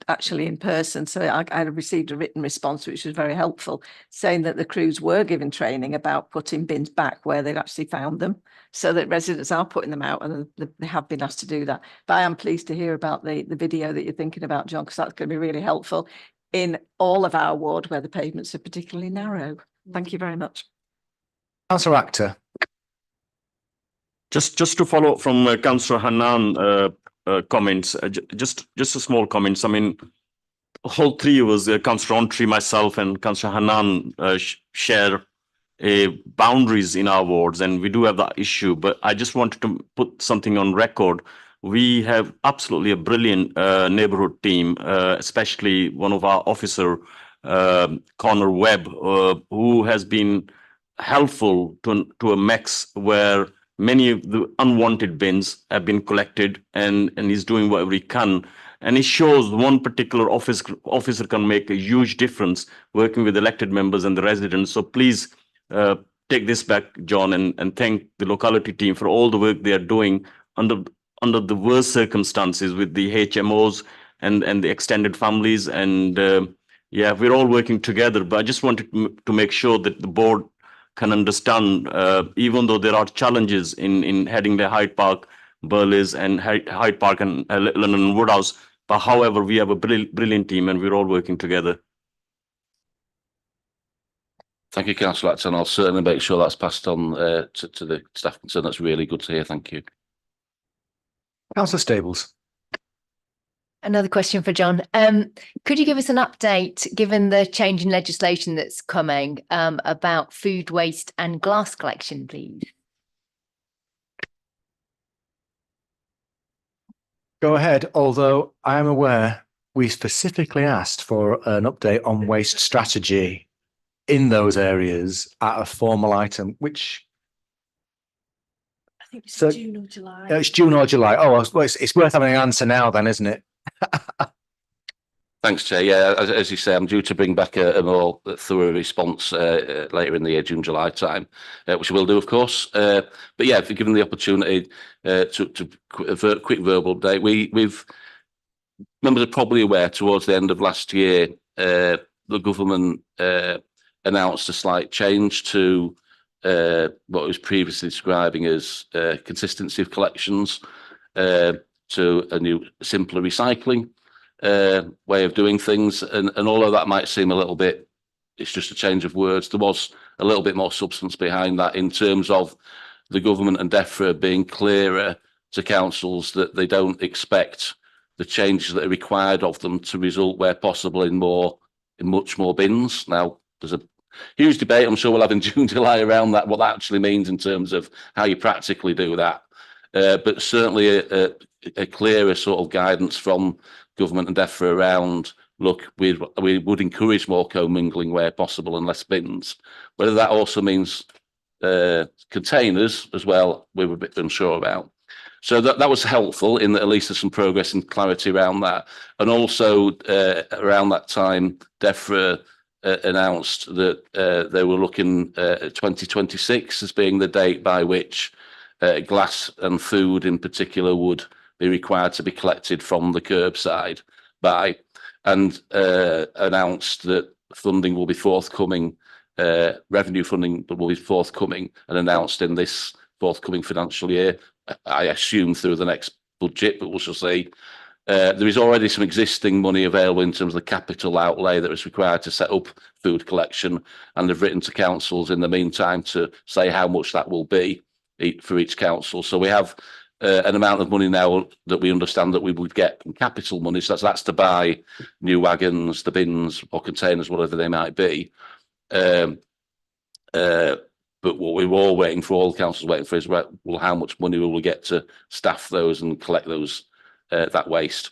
person, so I received a written response which was very helpful, saying that the crews were given training about putting bins back where they'd actually found them, so that residents are putting them out, and they have been asked to do that. But I am pleased to hear about the video that you're thinking about, John, because that's going to be really helpful in all of our ward where the pavements are particularly narrow. Thank you very much. Councillor Actor. Just to follow up from Councillor Hannan comments, just a small comments. I mean, all three of us, Councillor Rowntree, myself and Councillor Hanan, share boundaries in our wards, and we do have that issue. But I just wanted to put something on record. We have absolutely a brilliant neighbourhood team, especially one of our officer, Connor Webb, who has been helpful to a mix where many of the unwanted bins have been collected, and he's doing whatever he can. And it shows one particular officer can make a huge difference working with elected members and the residents. So please take this back, John, and thank the locality team for all the work they are doing under the worst circumstances with the HMOs and the extended families. And yeah, we're all working together. But I just wanted to make sure that the board can understand, even though there are challenges in heading the Hyde Park, Burleys and Hyde Park and London Woodhouse. But however, we have a brilliant team and we're all working together. Thank you, Councillor Acton. I'll certainly make sure that's passed on to the staff concerned. That's really good to hear. Thank you. Councillor Stables. Another question for John. Could you give us an update, given the change in legislation that's coming, about food waste and glass collection, please? Go ahead, although I am aware we specifically asked for an update on waste strategy in those areas at a formal item, which I think it's June or July. It's June or July. Oh, well, it's worth having an answer now then, isn't it? Thanks, Chair. Yeah, as you say, I'm due to bring back a more thorough response later in the year, June, July time, which we'll do, of course. But yeah, if you're given the opportunity to a quick verbal update, we've members are probably aware towards the end of last year, the government announced a slight change to what it was previously describing as consistency of collections to a new, simpler recycling way of doing things. And although that might seem a little bit, it's just a change of words, there was a little bit more substance behind that in terms of the government and DEFRA being clearer to councils that they don't expect the changes that are required of them to result where possible in much more bins. Now, there's a huge debate I'm sure we'll have in June, July around that, what that actually means in terms of how you practically do that. But certainly a clearer sort of guidance from government and DEFRA around, look, we would encourage more commingling where possible and less bins. Whether that also means containers as well, we were a bit unsure about. So that was helpful in that at least there's some progress and clarity around that. And also around that time, DEFRA announced that they were looking at 2026 as being the date by which glass and food in particular would be required to be collected from the curbside by, and announced that funding will be forthcoming, revenue funding will be forthcoming and announced in this forthcoming financial year, I assume through the next budget, but we'll just see. There is already some existing money available in terms of the capital outlay that is required to set up food collection, and they've written to councils in the meantime to say how much that will be for each council. So we have an amount of money now that we understand that we would get from capital money. So that's to buy new wagons, the bins or containers, whatever they might be. But what we were all waiting for, all the councils waiting for, is well, how much money will we get to staff those and collect those that waste.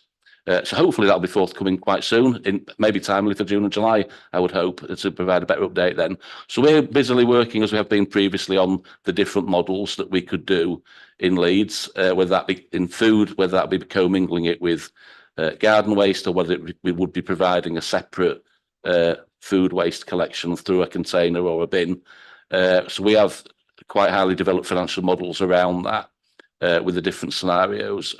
So hopefully that'll be forthcoming quite soon, maybe timely for June and July, I would hope, to provide a better update then. So we're busily working, as we have been previously, on the different models that we could do in Leeds, whether that be in food, whether that be commingling it with garden waste, or whether we would be providing a separate food waste collection through a container or a bin. So we have quite highly developed financial models around that with the different scenarios.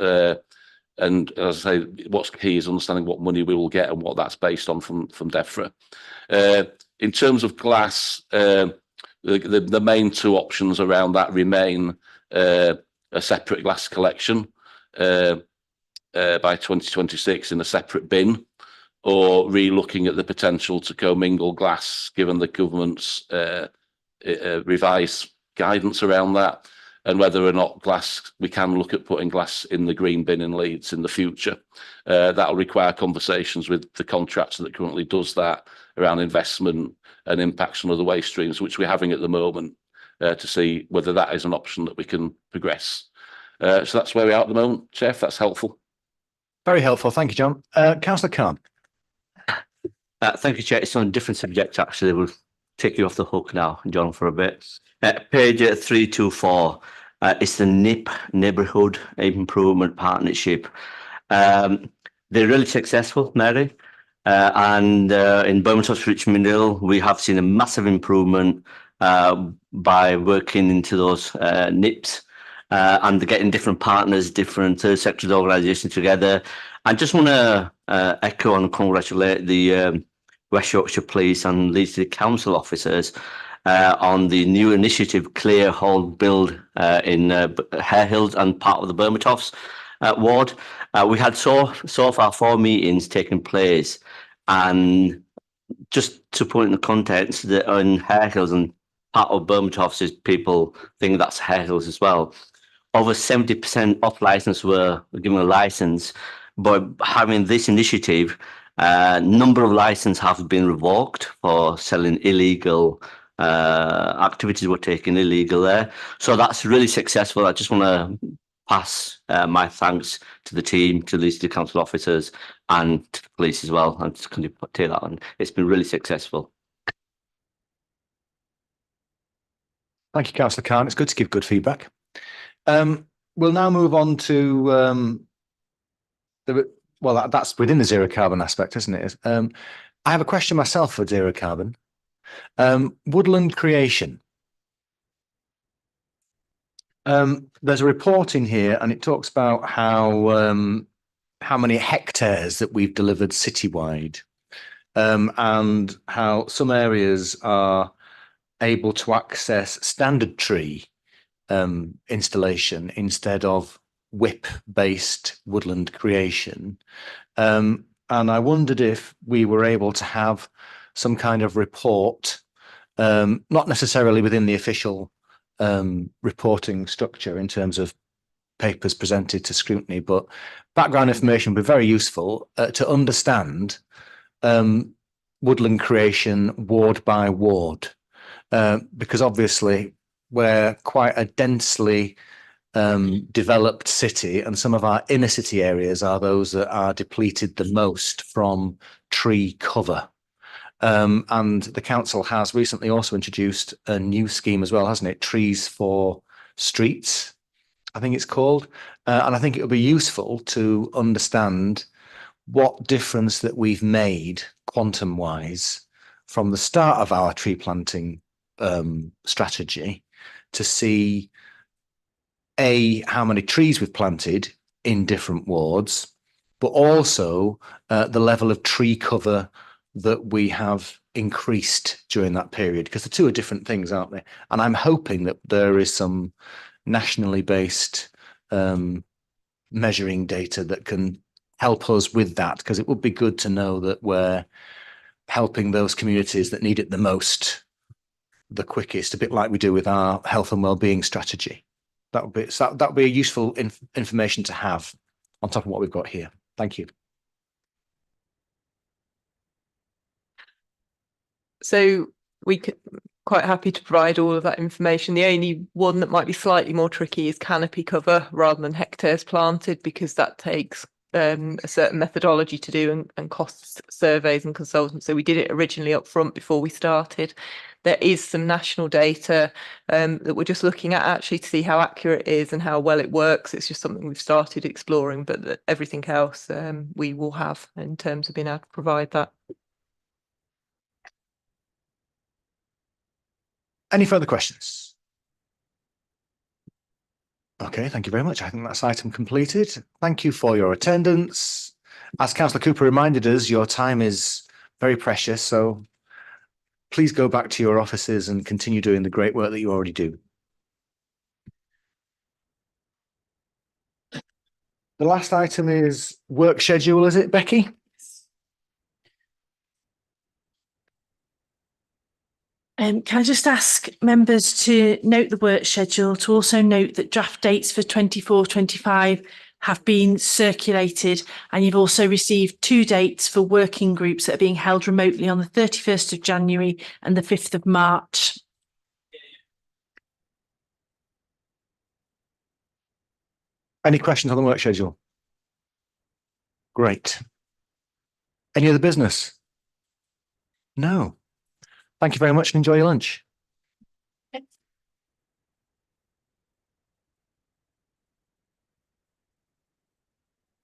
And as I say, what's key is understanding what money we will get and what that's based on from DEFRA. In terms of glass, the main two options around that remain a separate glass collection by 2026 in a separate bin, or re-looking at the potential to commingle glass, given the government's revised guidance around that. and whether or not glass, we can look at putting glass in the green bin in Leeds in the future. That'll require conversations with the contractor that currently does that around investment and impacts on other waste streams, which we're having at the moment, to see whether that is an option that we can progress. So that's where we are at the moment, Chair, if that's helpful. Very helpful. Thank you, John. Councillor Khan. Thank you, Chair. It's on a different subject, actually. We'll take you off the hook now, John, for a bit. Page 324. It's the NIP, Neighbourhood Improvement Partnership. They're really successful, Mary. And in Birmingham, Richmond Hill, we have seen a massive improvement by working into those NIPs. And they're getting different partners, different sector organisations together. I just want to echo and congratulate the West Yorkshire Police and Leeds City Council officers on the new initiative, Clear Hold Build in Hare Hills and part of the Bermatoffs ward. We had so far 4 meetings taking place, and just to put in the context, that in Hare Hills and part of Bermatoffs is people think that's Hare Hills as well. Over 70% off license were given a license, but having this initiative, number of licenses have been revoked for selling illegal activities were taken illegal there. So that's really successful. I just want to pass my thanks to the team, to the City Council officers and to the police as well. I'm just going to take that on. It's been really successful. Thank you, Councillor Khan. It's good to give good feedback. We'll now move on to that's within the zero carbon aspect, isn't it? I have a question myself for zero carbon. Woodland creation. There's a report in here, and it talks about how many hectares that we've delivered citywide, and how some areas are able to access standard tree installation instead of whip-based woodland creation. And I wondered if we were able to have some kind of report, not necessarily within the official reporting structure in terms of papers presented to scrutiny, but background information would be very useful to understand woodland creation ward by ward, because obviously we're quite a densely developed city, and some of our inner city areas are those that are depleted the most from tree cover. And the council has recently also introduced a new scheme as well, hasn't it? Trees for Streets, I think it's called. And I think it would be useful to understand what difference that we've made quantum wise from the start of our tree planting strategy, to see how many trees we've planted in different wards, but also the level of tree cover that we have increased during that period, because the two are different things, aren't they? And I'm hoping that there is some nationally based measuring data that can help us with that, because it would be good to know that we're helping those communities that need it the most, the quickest, a bit like we do with our health and wellbeing strategy. That would be a useful information to have on top of what we've got here. Thank you. So we could quite happy to provide all of that information. The only one that might be slightly more tricky is canopy cover rather than hectares planted, because that takes a certain methodology to do and costs surveys and consultants. So we did it originally up front before we started. There is some national data that we're just looking at actually to see how accurate it is and how well it works. It's just something we've started exploring, but everything else we will have in terms of being able to provide that. Any further questions? Okay, thank you very much. I think that's item completed. Thank you for your attendance. As Councillor Cooper reminded us, your time is very precious, so please go back to your offices and continue doing the great work that you already do. The last item is work schedule, is it, Becky? Can I just ask members to note the work schedule, to also note that draft dates for 24-25 have been circulated, and you've also received 2 dates for working groups that are being held remotely on the 31st of January and the 5th of March. Any questions on the work schedule? Great. Any other business? No. Thank you very much and enjoy your lunch.